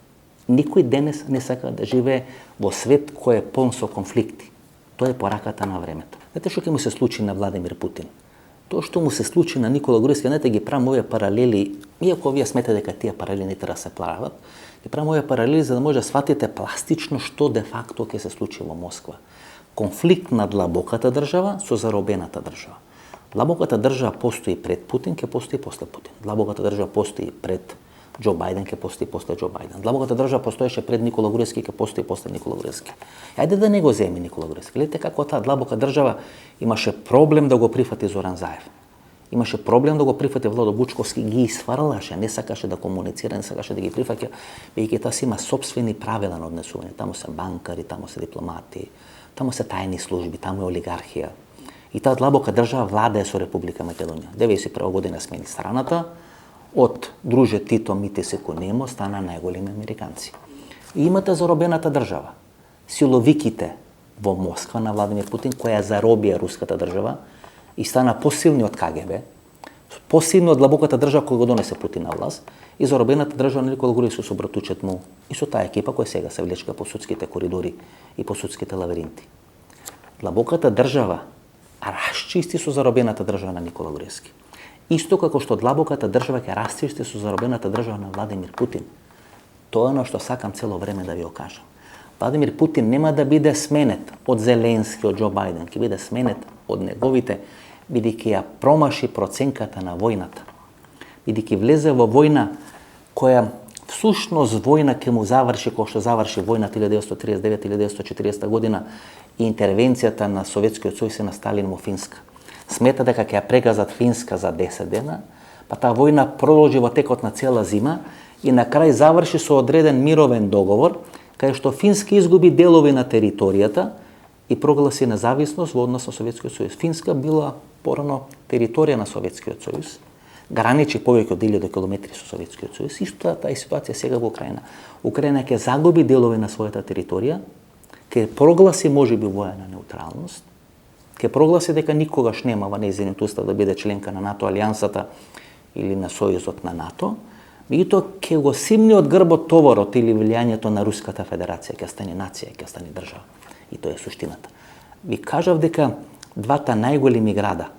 Никој денес не сака да живее во свет кој е полн со конфликти. Тоа е пораката на времето. Знаете што ќе му се случи на Владимир Путин? Тоа што му се случи на Никола Груевски, знаете, ги правам овие паралели, иако вие сметате дека тие паралели не треба да се прават, ги правам овие паралели за да може да сватите пластично што де факто ќе се случи во Москва. Конфликт на длабоката држава со заробената држава. Длабоката држава постои пред Путин, ќе постои после Путин. Длабоката држава постои пред Џо Бајден, ќе постои после Џо Бајден. Длабоката држава постоеше пред Никола Груевски, ќе постои после Никола Груевски. Ајде да не го земе Никола Груевски. Гледате како таа длабока држава имаше проблем да го прифати Зоран Заев. Имаше проблем да го прифати Владо Бучковски, ги изфрлаше, не сакаше да комуницира, не сакаше да ги прифаќа, бидејќи таа си има собствени правила на однесување. Таму се банкари, таму се дипломати, таму се тајни служби, таму е олигархија. И таа длабока држава владее со Република Македонија. 91 година смени страната, од друже Тито, Мите Секо Немо стана најголеми американци. И имате заробената држава. Силовиките во Москва на Владимир Путин, која заробија руската држава и стана посилни од КГБ, посилни од длабоката држава која го донесе Путин на власт, и заробената држава на Никола Груевски со братучет му и со таа екипа која сега се влечка по судските коридори и по судските лабиринти. Длабоката држава расчисти со заробената држава на Никола Груевски. Исто како што длабоката држава ќе расчисти со заробената држава на Владимир Путин. Тоа е што сакам цело време да ви го кажам. Владимир Путин нема да биде сменет од Зеленски, од Џо Бајден, ќе биде сменет од неговите, бидејќи ја промаши проценката на војната. Бидејќи влезе во војна која всушност војна ќе му заврши кој што заврши војна 1939-1940 година и интервенцијата на Советскиот сојуз и на Сталин во Финска. Смета дека ќе ја прегазат Финска за 10 дена, па таа војна продолжи во текот на цела зима и на крај заврши со одреден мировен договор, кај што Финска изгуби делови на територијата и прогласи независност во однос на Советскиот сојуз. Финска била порано територија на Советскиот сојуз, граничи повеќе од 1000 километри со Советскиот сојуз. Исто таа ситуација сега во Украина. Украина ќе загуби делови на својата територија, ќе прогласи можеби војна неутралност, ќе прогласи дека никогаш нема во нејзиниот устав да биде членка на НАТО алијансата или на сојузот на НАТО, меѓутоа ќе го симни од грбот товарот или влијањето на Руската Федерација, ќе стане нација, ќе стане држава. И тоа е суштината. Ви кажав дека двата најголеми града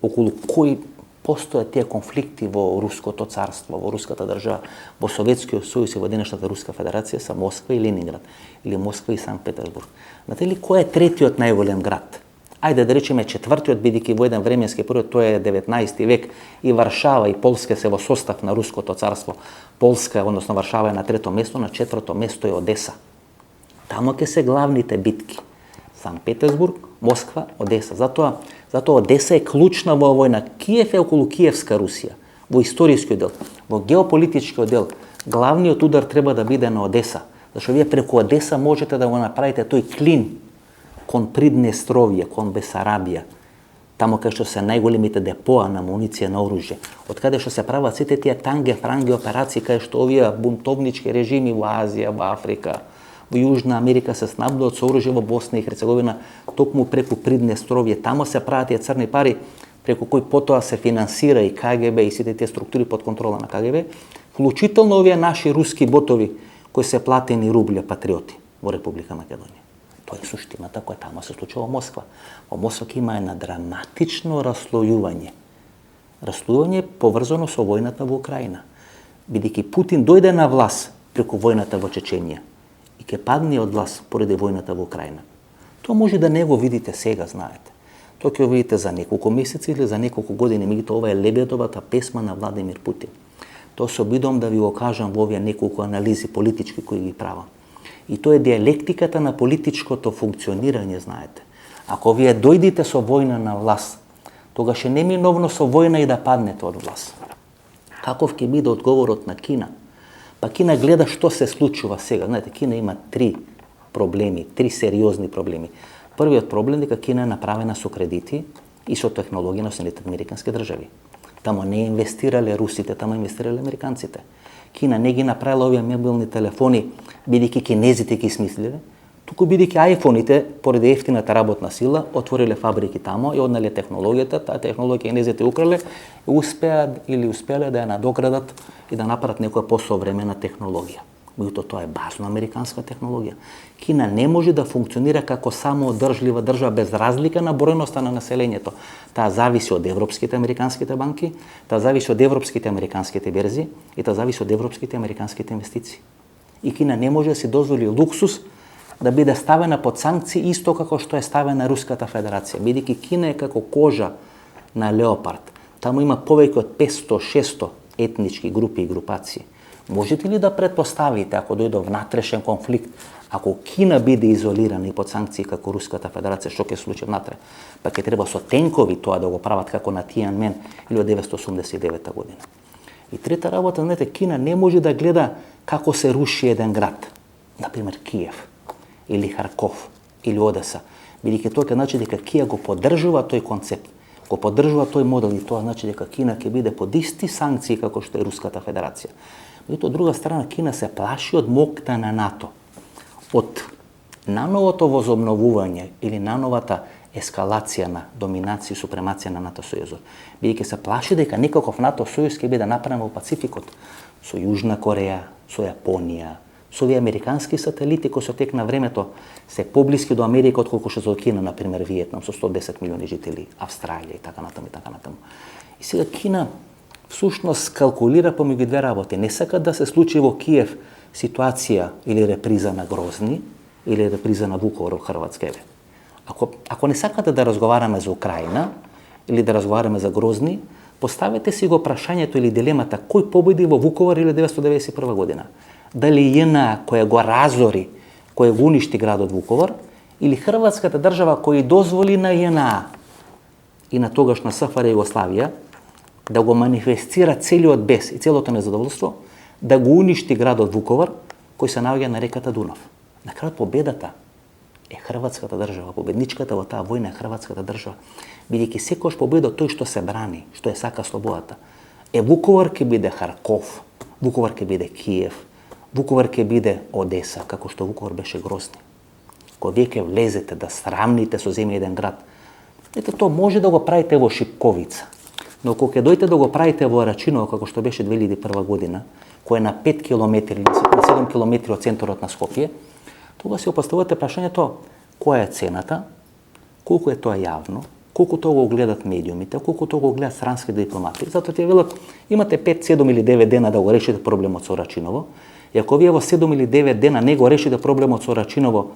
околу кои постојат тие конфликти во Руското царство, во Руската држава, во Советскиот сојуз и во денешната Руска Федерација се Москва и Ленинград, или Москва и Санкт Петербург. Знаете ли кој е третиот најголем град? Ајде да речеме четвртиот, бидејќи во еден временски период тоа е 19 век и Варшава и Полска се во состав на Руското царство. Полска, односно Варшава е на трето место, на четврто место е Одеса. Тамо ќе се главните битки. Санкт Петербург, Москва, Одеса. Затоа Одеса е клучна во војна. Киев е околу Киевска Русија, во историскиот дел, во геополитичкиот дел. Главниот удар треба да биде на Одеса, зашто вие преку Одеса можете да го направите тој клин кон Приднестровје, кон Бесарабија, тамо кај што се најголемите депоа на амуниција на оружје, од каде што се прават сите тие танге-франге операции кај што овие бунтовнички режими во Азија, во Африка, во Јужна Америка се снабдуваат со оружје во Босна и Херцеговина, токму преку Приднестровје, тамо се прават тие црни пари преку кои потоа се финансира и КГБ и сите тие структури под контрола на КГБ, вклучително овие наши руски ботови кои се платени рублја патриоти во Република Македонија. Тоа е суштината која тамо се случува во Москва. Во Москва има една драматично раслојување. Раслојување поврзано со војната во Украина. Бидејќи Путин дојде на власт преку војната во Чеченија и ќе падне од власт поради војната во Украина. Тоа може да не го видите сега, знаете. Тоа ќе го видите за неколку месеци или за неколку години, меѓутоа ова е лебедовата песма на Владимир Путин. Тоа се обидувам да ви го кажам во овие неколку анализи политички кои ги правам. И тоа е диалектиката на политичкото функционирање, знаете. Ако вие дојдете со војна на власт, тогаш е неминовно со војна и да паднете од власт. Каков ќе биде одговорот на Кина? Па Кина гледа што се случува сега. Знаете, Кина има три сериозни проблеми. Првиот проблем е дека Кина е направена со кредити и со технологија на Соединетите американски држави. Тамо не инвестирале русите, тамо инвестирале американците. Кина не ги направила овие мобилни телефони бидејќи кинезите ги смислиле, туку бидејќи ајфоните, поради ефтината работна сила, отвориле фабрики тамо и однале технологијата, таа технологија кинезите украле и успеале да ја надоградат и да направат некоја посовремена технологија. Меѓутоа тоа е базно американска технологија. Кина не може да функционира како самоодржлива држава без разлика на бројноста на населението. Таа зависи од европските американските банки, таа зависи од европските американските берзи и таа зависи од европските американските инвестиции. И Кина не може да си дозволи луксус да биде ставена под санкции исто како што е ставена Руската Федерација, бидејќи Кина е како кожа на леопард. Таму има повеќе од 500-600 етнички групи и групации. Можете ли да предпоставите, ако дојде до внатрешен конфликт, ако Кина биде изолирана и под санкции како Руската Федерација, што ќе се случи внатре, па ќе треба со тенкови тоа да го прават како на Тијанмен 1989 година. И трета работа, знаете, Кина не може да гледа како се руши еден град, например Киев, или Харков, или Одеса, бидејќи тоа ќе значи дека Кија го поддржува тој концепт, го поддржува тој модел и тоа значи дека Кина ќе биде под исти санкции како што е Руската Федерација. Меѓутоа, од друга страна, Кина се плаши од моќта на НАТО, од нановото возобновување или нановата ескалација на доминација и супремација на НАТО сојузот, бидејќи се плаши дека некаков НАТО сојуз ќе биде направен во Пацификот со Јужна Кореја, со Јапонија, со овие американски сателити кои со тек на времето се поблиски до Америка отколку што со Кина, например Виетнам со 110 милиони жители, Австралија и така натаму и така натаму. И сега Кина всушност калкулира помеѓу две работи. Не сака да се случи во Киев ситуација или реприза на Грозни или реприза на Вуковар во Хрватска. Ако не сакате да разговараме за Украина или да разговараме за Грозни, поставете си го прашањето или дилемата кој победи во Вуковар 1991 година. Дали ЈНА која го разори, која го уништи градот Вуковар, или Хрватската држава која дозволи на ЈНА и на тогашна СФР Југославија да го манифестира целиот бес и целото незадоволство, да го уништи градот Вуковар, кој се наоѓа на реката Дунав. На крајот победата е Хрватската држава, победничката во таа војна е Хрватската држава, бидејќи секојаш победа тој што се брани, што е сака слободата. Вуковар ќе биде Харков, Вуковар ќе биде Киев, Вуковар ќе биде Одеса, како што Вуковар беше Грозни. Кога вие ќе влезете да сравните со земја еден град, ете тоа може да го правите во Шипковица, но кога ќе дојдете да го правите во Рачиново, како што беше 2001 година, кој е на 5 км или на 7 км од центарот на Скопје, тога се поставувате прашањето која е цената, колку е тоа јавно, колку тоа го гледат медиумите, колку тоа го гледат странски дипломати. Затоа ти велат, имате 5, 7 или 9 дена да го решите проблемот со Рачиново, и ако вие во 7 или 9 дена не го решите проблемот со Рачиново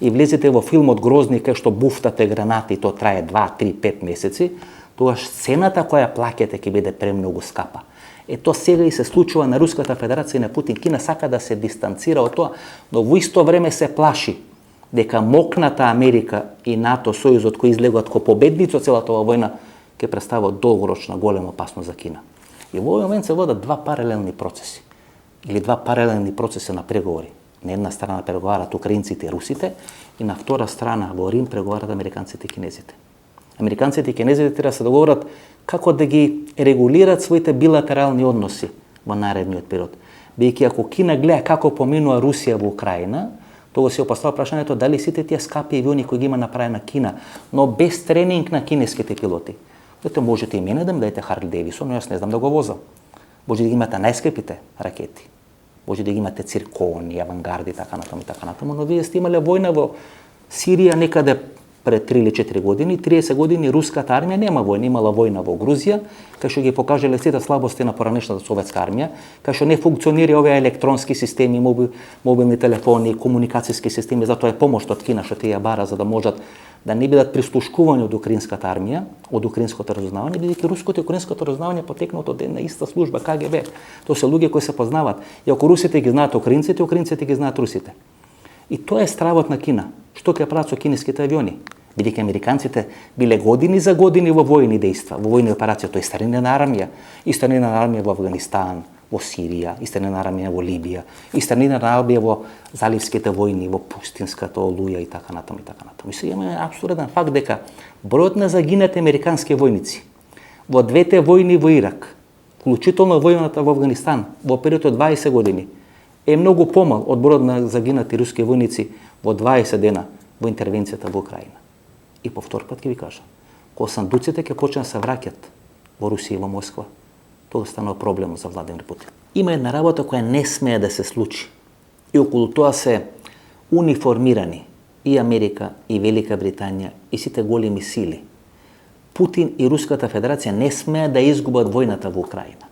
и влезете во филмот Грозни кај што буфтате гранати и тоа трае 2, 3, 5 месеци, тогаш цената која плаќате ќе биде премногу скапа. Тоа сега и се случува на Руската Федерација и на Путин. Кина сака да се дистанцира од тоа, но во исто време се плаши дека мокната Америка и НАТО сојузот кои излегуваат ко победници од целата оваа војна ќе представуваат долгорочна голема опасност за Кина. И во овој момент се водат два паралелни процеси или два паралелни процеси на преговори. На една страна преговарат украинците и русите и на втора страна во Рим преговарат американците и кинезите. Американците и кинезите треба да се договорат како да ги регулират своите билатерални односи во наредниот период. Бидејќи ако Кина гледа како поминува Русија во Украина, тога се опостава прашањето дали сите тие скапи авиони кои ги има направена Кина, но без тренинг на кинеските пилоти. Ете, можете и мене да ми дадете Харли Дейвисон, но јас не знам да го возам. Може да ги имате најскапите ракети. Може да ги имате циркони, авангарди и така натаму, но вие сте имале војна во Сирија некаде пред 3 или 4 години, 30 години руската армија нема војна, имала војна во Грузија, кај што ги покажале сите слабости на поранешната советска армија, кај што не функционира овие електронски системи, мобилни телефони, комуникацијски системи, затоа е помош од Кина што тие ја бара за да можат да не бидат прислушкувани од украинската армија, од украинското разузнавање, бидејќи руското и украинското разузнавање потекнат од една иста служба КГБ. Тоа се луѓе кои се познаваат. И ако русите ги знаат украинците, украинците ги знаат русите. И тоа е стравот на Кина. Што ќе прават со кинеските авиони? Бидејќи американците биле години за години во војни дејства, во војни операции, тоа е старинна армија, и старинна армија во Авганистан, во Сирија, и старинна армија во Либија, и старинна армија во заливските војни, во пустинската олуја и така натаму и така натаму. И сега имаме апсурден факт дека бројот на загинати американски војници во двете војни во Ирак, вклучително војната во Авганистан, во период од 20 години, е многу помал од бројот на загинати руски војници во 20 дена во интервенцијата во Украина. И по втор пат ќе ви кажам, кога сандуците ќе почнат да се враќат во Русија и во Москва, тоа станува проблем за Владимир Путин. Има една работа која не смее да се случи. И околу тоа се униформирани и Америка, и Велика Британија, и сите големи сили. Путин и Руската Федерација не смеат да изгубат војната во Украина.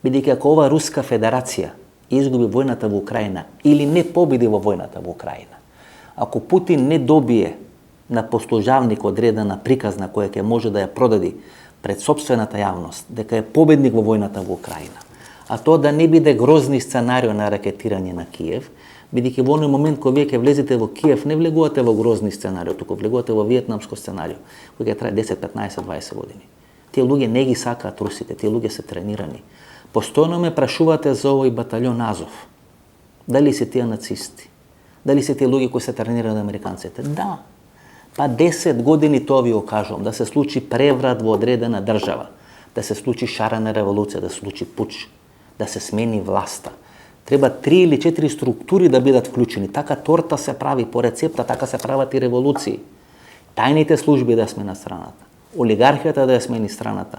Бидејќи ако ова Руска Федерација изгуби војната во Украина или не победи во војната во Украина, ако Путин не добие на послужавник одредена приказна која ќе може да ја продади пред сопствената јавност дека е победник во војната во Украина, а то да не биде грозни сценарио на ракетирање на Киев, бидејќи во оној момент кога вие ќе влезете во Киев, не влегувате во грозни сценарио, туку влегувате во виетнамско сценарио, кој ќе трае 10, 15, 20 години. Тие луѓе не ги сакаат русите, тие луѓе се тренирани. Постојано ме прашувате за овој батальон Азов. Дали се тие нацисти? Дали се тие луѓе кои се тренирани од американците? Да. Па 10 години тоа ви окажувам, да се случи преврат во одредена држава, да се случи шарена револуција, да се случи пуч, да се смени власта. Треба 3 или 4 структури да бидат вклучени. Така торта се прави по рецепта, така се прават и револуции. Тајните служби да сме на страната, олигархијата да ја смени страната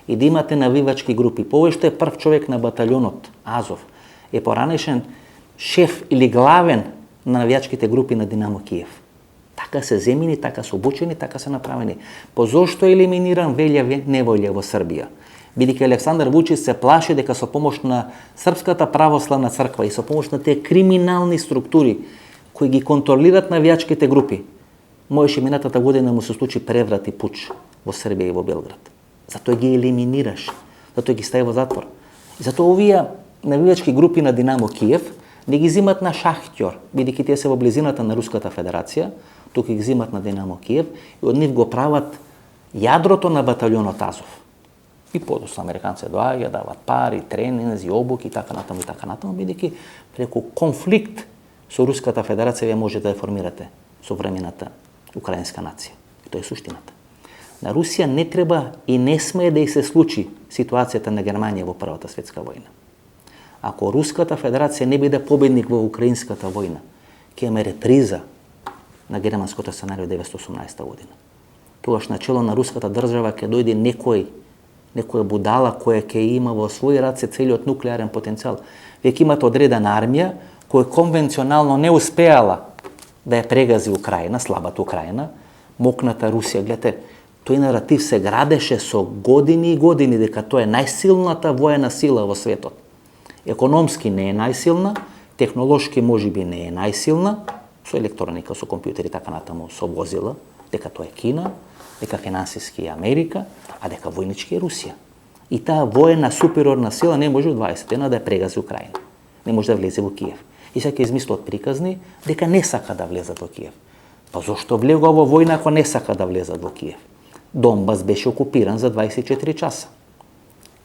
и да имате навивачки групи. Повеќе што е прв човек на батальонот Азов, е поранешен шеф или главен на навијачките групи на Динамо Киев. Така се земени, така се обучени, така се направени. По зошто е елиминиран Велја Неволја во Србија? Бидејќи Александар Вучич се плаши дека со помош на Српската православна црква и со помош на тие криминални структури кои ги контролират навијачките групи, можеше минатата година му се случи преврат и пуч во Србија и во Белград. Затоа ги елиминираш, затоа ги стави во затвор. И затоа овие навијачки групи на Динамо Киев не ги зимат на Шахтјор, бидејќи тие се во близината на Руската Федерација, туку ги зимат на Динамо Киев и од нив го прават јадрото на батальонот Азов. И подоцна американци доаѓаат, дават пари, тренинзи, обуки и така натаму, бидејќи преку конфликт со Руската Федерација вие можете да формирате современата украинска нација. И тоа е суштината. На Русија не треба и не смее да и се случи ситуацијата на Германија во Првата светска војна. Ако Руската Федерација не биде победник во Украинската војна, ќе имаме реприза на германското сценарио 1918 година. Тогаш начело на руската држава ќе дојде некоја будала која ќе има во своји раце целиот нуклеарен потенцијал. Вие ќе имате одредена армија која конвенционално не успеала да ја прегази Украина, слабата Украина, мокната Русија. Гледате, тој наратив се градеше со години и години дека тоа е најсилната воена сила во светот. Економски не е најсилна, технолошки можеби не е најсилна, со електроника, со компјутери, така натаму, со возила, дека тоа е Кина, дека финансиски е Америка, а дека војнички е Русија. И таа воена супериорна сила не може од 20 дена да ја прегази Украина. Не може да влезе во Киев. И сега ќе измислат приказни дека не сака да влезат во Киев. Па зошто влегува во војна ако не сака да влезат во Киев? Донбас беше окупиран за 24 часа.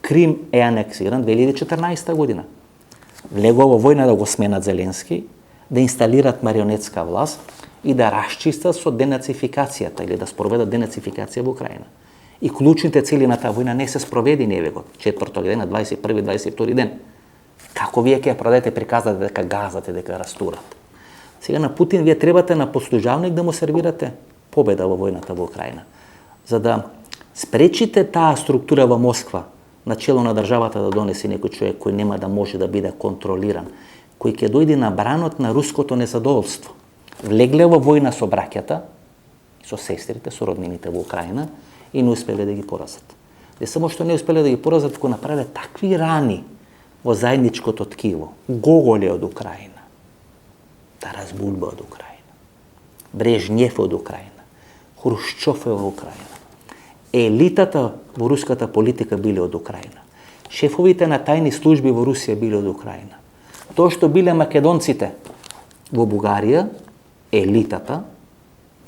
Крим е анексиран 2014 година. Влегува во војна да го сменат Зеленски, да инсталират марионетска власт и да расчистат со денацификацијата или да спроведат денацификација во Украина. И клучните цели на таа војна не се спроведени еве го 4-тог ден, 21 22 ден. Како вие ќе ја продадете приказата дека газате, дека растурат? Сега на Путин вие требате на послужавник да му сервирате победа во војната во Украина. За да спречите таа структура во Москва, начело на државата да донесе некој човек кој нема да може да биде контролиран, кој ќе дојде на бранот на руското незадоволство. Влегле во војна со браќата, со сестрите, со роднините во Украина и не успеле да ги поразат. Не само што не успеле да ги поразат, го направиле такви рани во заедничкото ткиво. Гоголь е од Украина, Тарас Бульба од Украина, Брежнев од Украина, Хрушчов е во Украина. Елитата во руската политика биле од Украина. Шефовите на тајни служби во Русија биле од Украина. Тоа што биле македонците во Бугарија, елитата,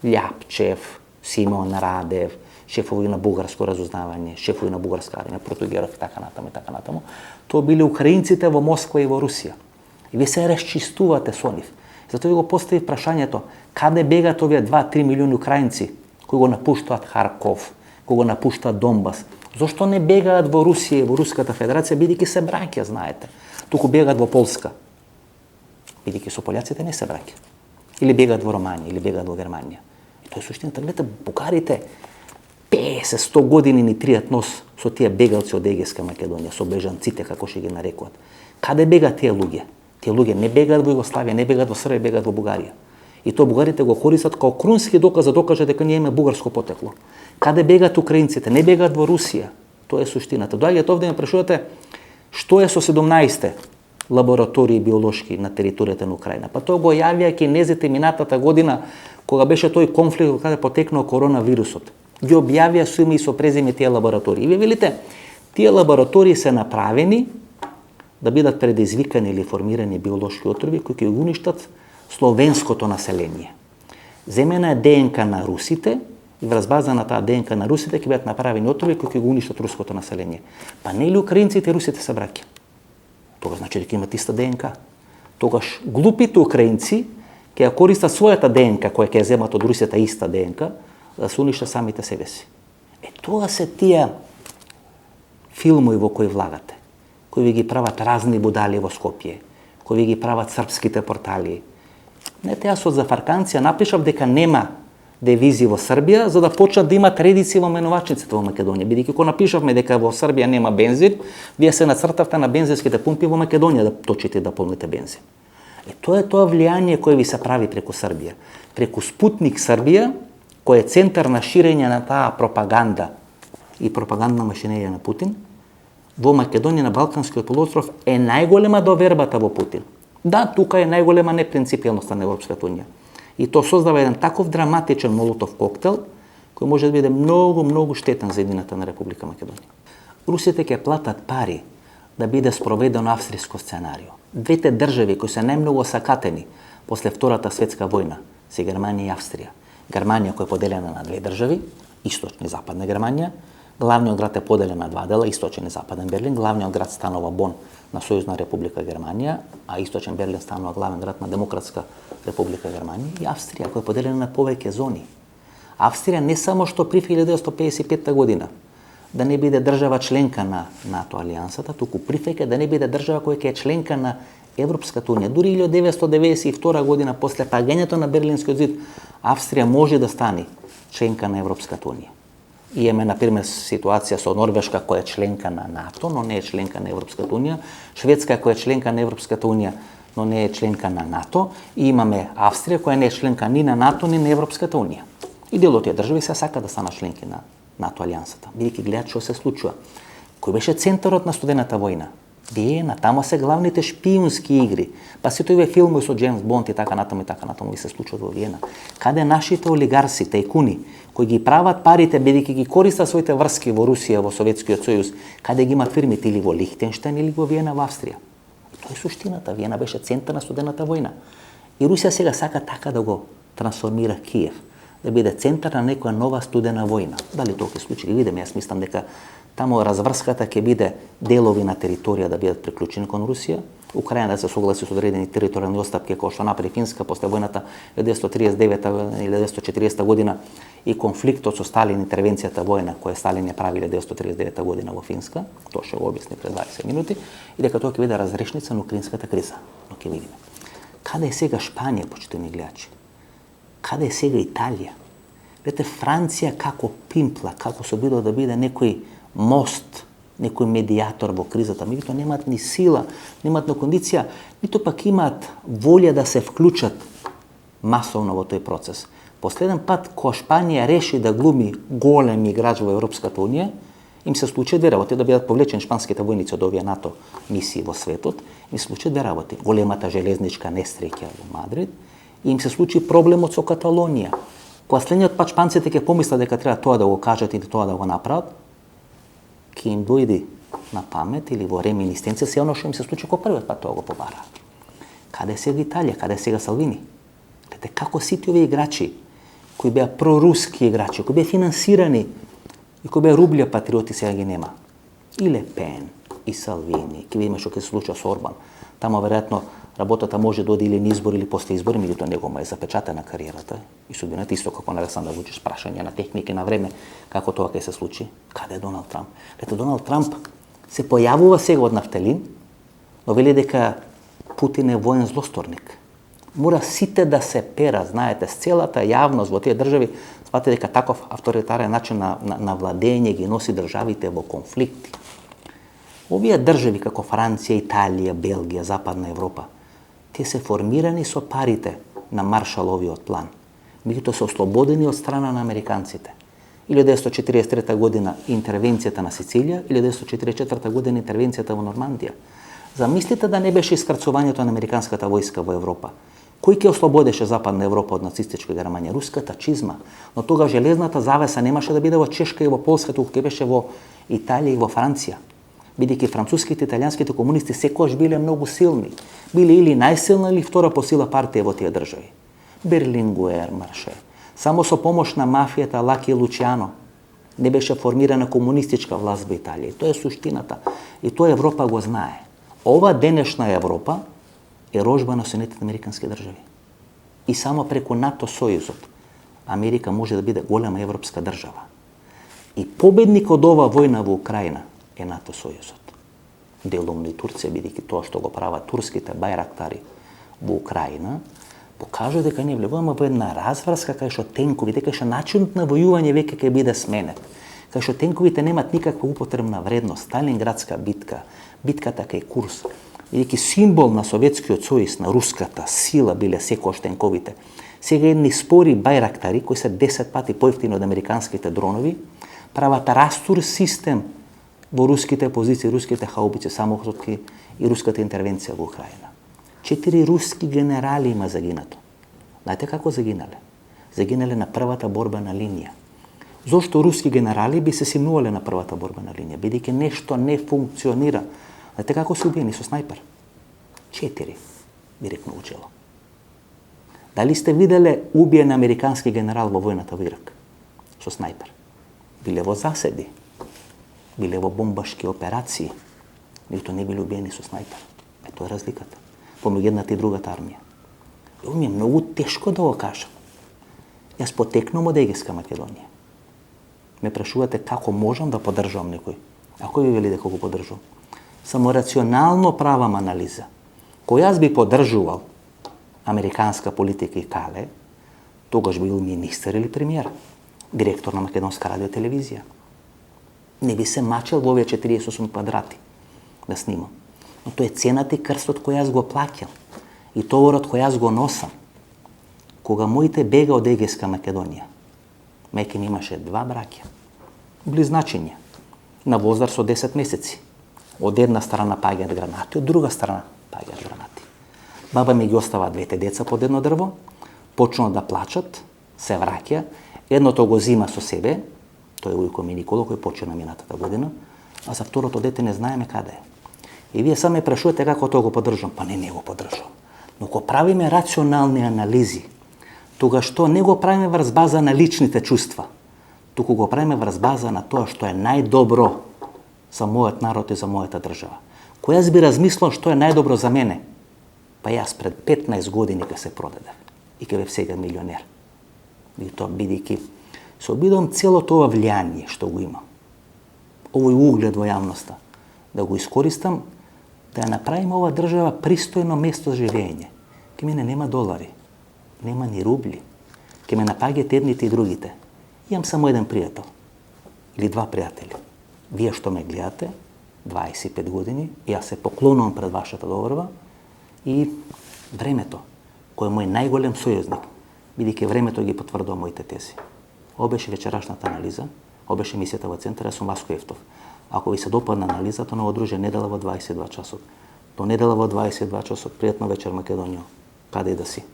Љапчев, Симон Радев, шефови на бугарско разузнавање, шефови на бугарска армија, Протугеров и така натаму, тоа биле украинците во Москва и во Русија. И вие се расчистувате со нив. Затоа ви го постави прашањето, каде бегат овие 2-3 милиони украинци кои го напуштаат Харков, кои го напуштаат Донбас? Зошто не бегаат во Русија и во Руската Федерација, бидејќи се браќа, знаете? Туку бегаат во Полска, бидејќи со пољаците не се браќа. Или бегаат во Романија, или бегаат во Германија. И тоа е суштината. Гледате, бугарите 50-100 години ни тријат нос со тие бегалци од Егејска Македонија, со бежанците, како ќе ги нарекуваат. Каде бегаат тие луѓе? Тие луѓе не бегаат во Југославија, не бегаат во Србија, бегаат во Бугарија. И тоа бугарите го користат како крунски доказ да докажат дека ние имаме бугарско потекло. Каде бегаат украинците? Не бегаат во Русија. Тоа е суштината. Доаѓате овде и ме прашувате што е со 17 лаборатории биолошки на територијата на Украина. Па тоа го јавија кинезите минатата година кога беше тој конфликт каде потекнал коронавирусот. Ги објавија со име и со презиме тие лаборатории. И вие велите, тие лаборатории се направени да бидат предизвикани или формирани биолошки отрови кои ќе го уништат словенското население. Земена е ДНК на русите и врз база на таа ДНК на русите ќе бидат направени отрови кои ќе го уништат руското население. Па нели украинците и русите се браќа? Тогаш значи дека имат иста ДНК. Тогаш глупите украинци ќе ја користат својата ДНК која ќе ја земат од русите иста ДНК да се уништат самите себе си. Тоа се тие филмови во кои влагате, кои ви ги прават разни будали во Скопје, кои ви ги прават српските портали. Не, јас од зафарканција напишав дека нема девизи во Србија, за да почнат да имат редици во менувачниците во Македонија. Бидејќи кога напишавме дека во Србија нема бензин, вие се нацртавте на бензинските пумпи во Македонија да точите да полните бензин. Тоа е тоа влијание кое ви се прави преку Србија. Преку Спутник Србија, кој е центар на ширење на таа пропаганда и пропагандна машинерија на Путин, во Македонија на Балканскиот полуостров е најголема довербата во Путин. Да, тука е најголема непринципијалноста на Европската унија. И тоа создава еден таков драматичен молотов коктел, кој може да биде многу, многу штетен за едината на Република Македонија. Русите ќе платат пари да биде спроведено австријско сценарио. Двете држави кои се најмногу сакатени после Втората светска војна се Германија и Австрија. Германија која е поделена на две држави, источна и западна Германија. Главниот град е поделен на два дела, источен и западен Берлин. Главниот град станува Бон на Сојузна Република Германија, а источен Берлин станува главен град на Демократска Република Германија, и Австрија која е поделена на повеќе зони. Австрија не само што при 1955 година да не биде држава членка на НАТО алијансата, туку прифеќе да не биде држава која ќе е членка на Европската унија. Дури 1992 година, после паѓањето на Берлинскиот зид, Австрија може да стане членка на Европската унија. И имаме, например, ситуација со Норвешка која е членка на НАТО, но не е членка на Европската унија, Шведска која е членка на Европската унија, но не е членка на НАТО, и имаме Австрија која не е членка ни на НАТО, ни на Европската унија. И дел од тие држави се сака да станат членки на НАТО алијансата. Бидејќи гледат што се случува. Кој беше центарот на студената војна? Виена, тамо се главните шпиунски игри. Па сите овие филми со Джеймс Бонд и така натаму ви се случуваат во Виена. Каде нашите олигарси, тајкуни, кои ги прават парите бидејќи ги користат своите врски во Русија, во Советскиот сојуз, каде ги имат фирмите или во Лихтенштајн или во Виена, во Австрија. Тоа е суштината. Виена беше центар на студената војна. И Русија сега сака така да го трансформира Киев, да биде центар на некоја нова студена војна. Дали тоа ќе случи? Ги видиме, јас мислам дека тамо разврската ќе биде делови на територија да бидат приклучени кон Русија, Украина да се согласи со одредени територијални отстапки кои што направи Финска после војната 1939 или 1940 година и конфликтот со Сталин, интервенцијата војна која Сталин ја прави 1939 година во Финска, тоа што го објасни пред 20 минути, и дека тоа ќе биде разрешница на украинската криза. Но ќе видиме. Каде е сега Шпанија, почитувани гледачи? Каде е сега Италија? Видете, Франција како пимпла, како се обидува да биде некој мост, некој медијатор во кризата, меѓутоа немаат ни сила, немаат ни кондиција, ниту пак имаат волја да се вклучат масовно во тој процес. Последен пат, кога Шпанија реши да глуми голем играч во Европската унија, им се случи две работи, да бидат повлечени шпанските војници од овие НАТО мисии во светот, им се случи две работи. Големата железничка несреќа во Мадрид и им се случи проблемот со Каталонија. Кога следниот пат шпанците ќе помислат дека треба тоа да го кажат и тоа да го направат, ќе им дојде на памет или во реминисценција се оно што им се случи кога првиот пат тоа го побара. Каде е сега Италија, каде е сега Салвини? Гледате како сите овие играчи кои беа проруски играчи, кои беа финансирани и кои беа рублја патриоти, сега ги нема. И Ле Пен, и Салвини, ќе видиме што ќе се случи со Орбан. Тамо веројатно работата може да оди или на избори или после избори, меѓутоа него е запечатена кариерата и судбината исто како на Александар Вучич, прашање на техники на време како тоа ќе се случи. Каде е Доналд Трамп? Ето Доналд Трамп се појавува сега од нафтелин, но вели дека Путин е воен злосторник. Мора сите да се пера, знаете, с целата јавност во тие држави свати дека таков авторитарен начин на владење ги носи државите во конфликти. Овие држави како Франција, Италија, Белгија, Западна Европа, те се формирани со парите на Маршаловиот план. Меѓутоа се ослободени од страна на американците. 1943 година интервенцијата на Сицилија, 1944 година интервенцијата во Нормандија. Замислите да не беше искрцувањето на американската војска во Европа. Кој ќе ослободеше Западна Европа од нацистичка Германија? Руската чизма. Но тога железната завеса немаше да биде во Чешка и во Полска, туку ќе беше во Италија и во Франција. бидејќи француските и италијанските комунисти секогаш биле многу силни. Биле или најсилна или втора по сила партија во тие држави. Берлингуер, Марше. Само со помош на мафијата Лаки и Лучиано не беше формирана комунистичка власт во Италија. И тоа е суштината. И тоа Европа го знае. Ова денешна Европа е рожба на Соединетите американски држави. И само преку НАТО сојузот Америка може да биде голема европска држава. И победник од ова војна во Украина е НАТО сојузот. Делумно и Турција, бидејќи тоа што го прават турските бајрактари во Украина, покажува дека ние влегуваме во една разврска кај што тенковите, кај што начинот на војување веќе ќе биде сменет. Кај што тенковите немат никаква употребна вредност. Сталинградска битка, битката кај Курск, бидејќи символ на Советскиот сојуз, на руската сила биле секогаш тенковите. Сега едни спори бајрактари, кои се 10 пати поевтини од американските дронови, прават растур систем во руските позиции, руските хаубици, самоходки и руската интервенција во Украина. 4 руски генерали има загинато. Знаете како загинале? Загинале на првата борбена линија. Зошто руски генерали би се симнувале на првата борбена линија? Бидејќи нешто не функционира. Знаете како се убиени со снајпер? 4 директно во чело. Дали сте виделе убиен американски генерал во војната во Ирак? Со снајпер. Биле во заседи. Биле во бомбашки операции. Нито не биле убиени со снајпер. Тоа е разликата помеѓу едната и другата армија. И ова ми е многу тешко да го кажам. Јас потекнувам од Егејска Македонија. Ме прашувате како можам да поддржувам некој. А кој ви вели дека го поддржувам? Само рационално правам анализа. Кој јас би поддржувал американска политика и кале, тогаш бил министер или премиер, директор на Македонска радио телевизија. Не би се мачел во овие 48 квадрати да снимам. Но тоа е цената и крстот кој јас го плаќам и товарот кој јас го носам. Кога моите бега од Егејска Македонија, мајка ми имаше 2 браќа, близначиња, на возраст од 10 месеци. Од една страна паѓаат гранати, од друга страна паѓаат гранати. Баба ми ги остава 2 деца под едно дрво, почнува да плачат, се враќа, едното го зима со себе, тој е ујко ми Николо кој почина минатата година, а за второто дете не знаеме каде е. И вие сами прашувате како тоа го поддржувам, па не го поддржувам. Но кога правиме рационални анализи, тогаш што не го правиме врз база на личните чувства, туку го правиме врз база на тоа што е најдобро за мојот народ и за мојата држава. Кој јас би размислил што е најдобро за мене, па јас пред 15 години ке се продадев и ке бев сега милионер. И тоа бидејќи се обидувам целото ова влијание што го имам, овој углед во јавноста, да го искористам, да ја направиме ова држава пристојно место за живење. Ке мене нема долари, нема ни рубли, ке ме напаѓат едните и другите. Имам само еден пријател, или 2 пријатели. Вие што ме гледате, 25 години, јас се поклонувам пред вашата добрба и времето, кој е мој најголем сојузник, бидејќи времето ги потврдува моите тези. Ова беше вечерашната анализа, ова беше емисијата во Центар, јас сум Васко Евтов. Ако ви се допадна анализата, ново друже недела во 22 часот. До недела во 22 часот, пријатна вечер Македонија, каде и да си.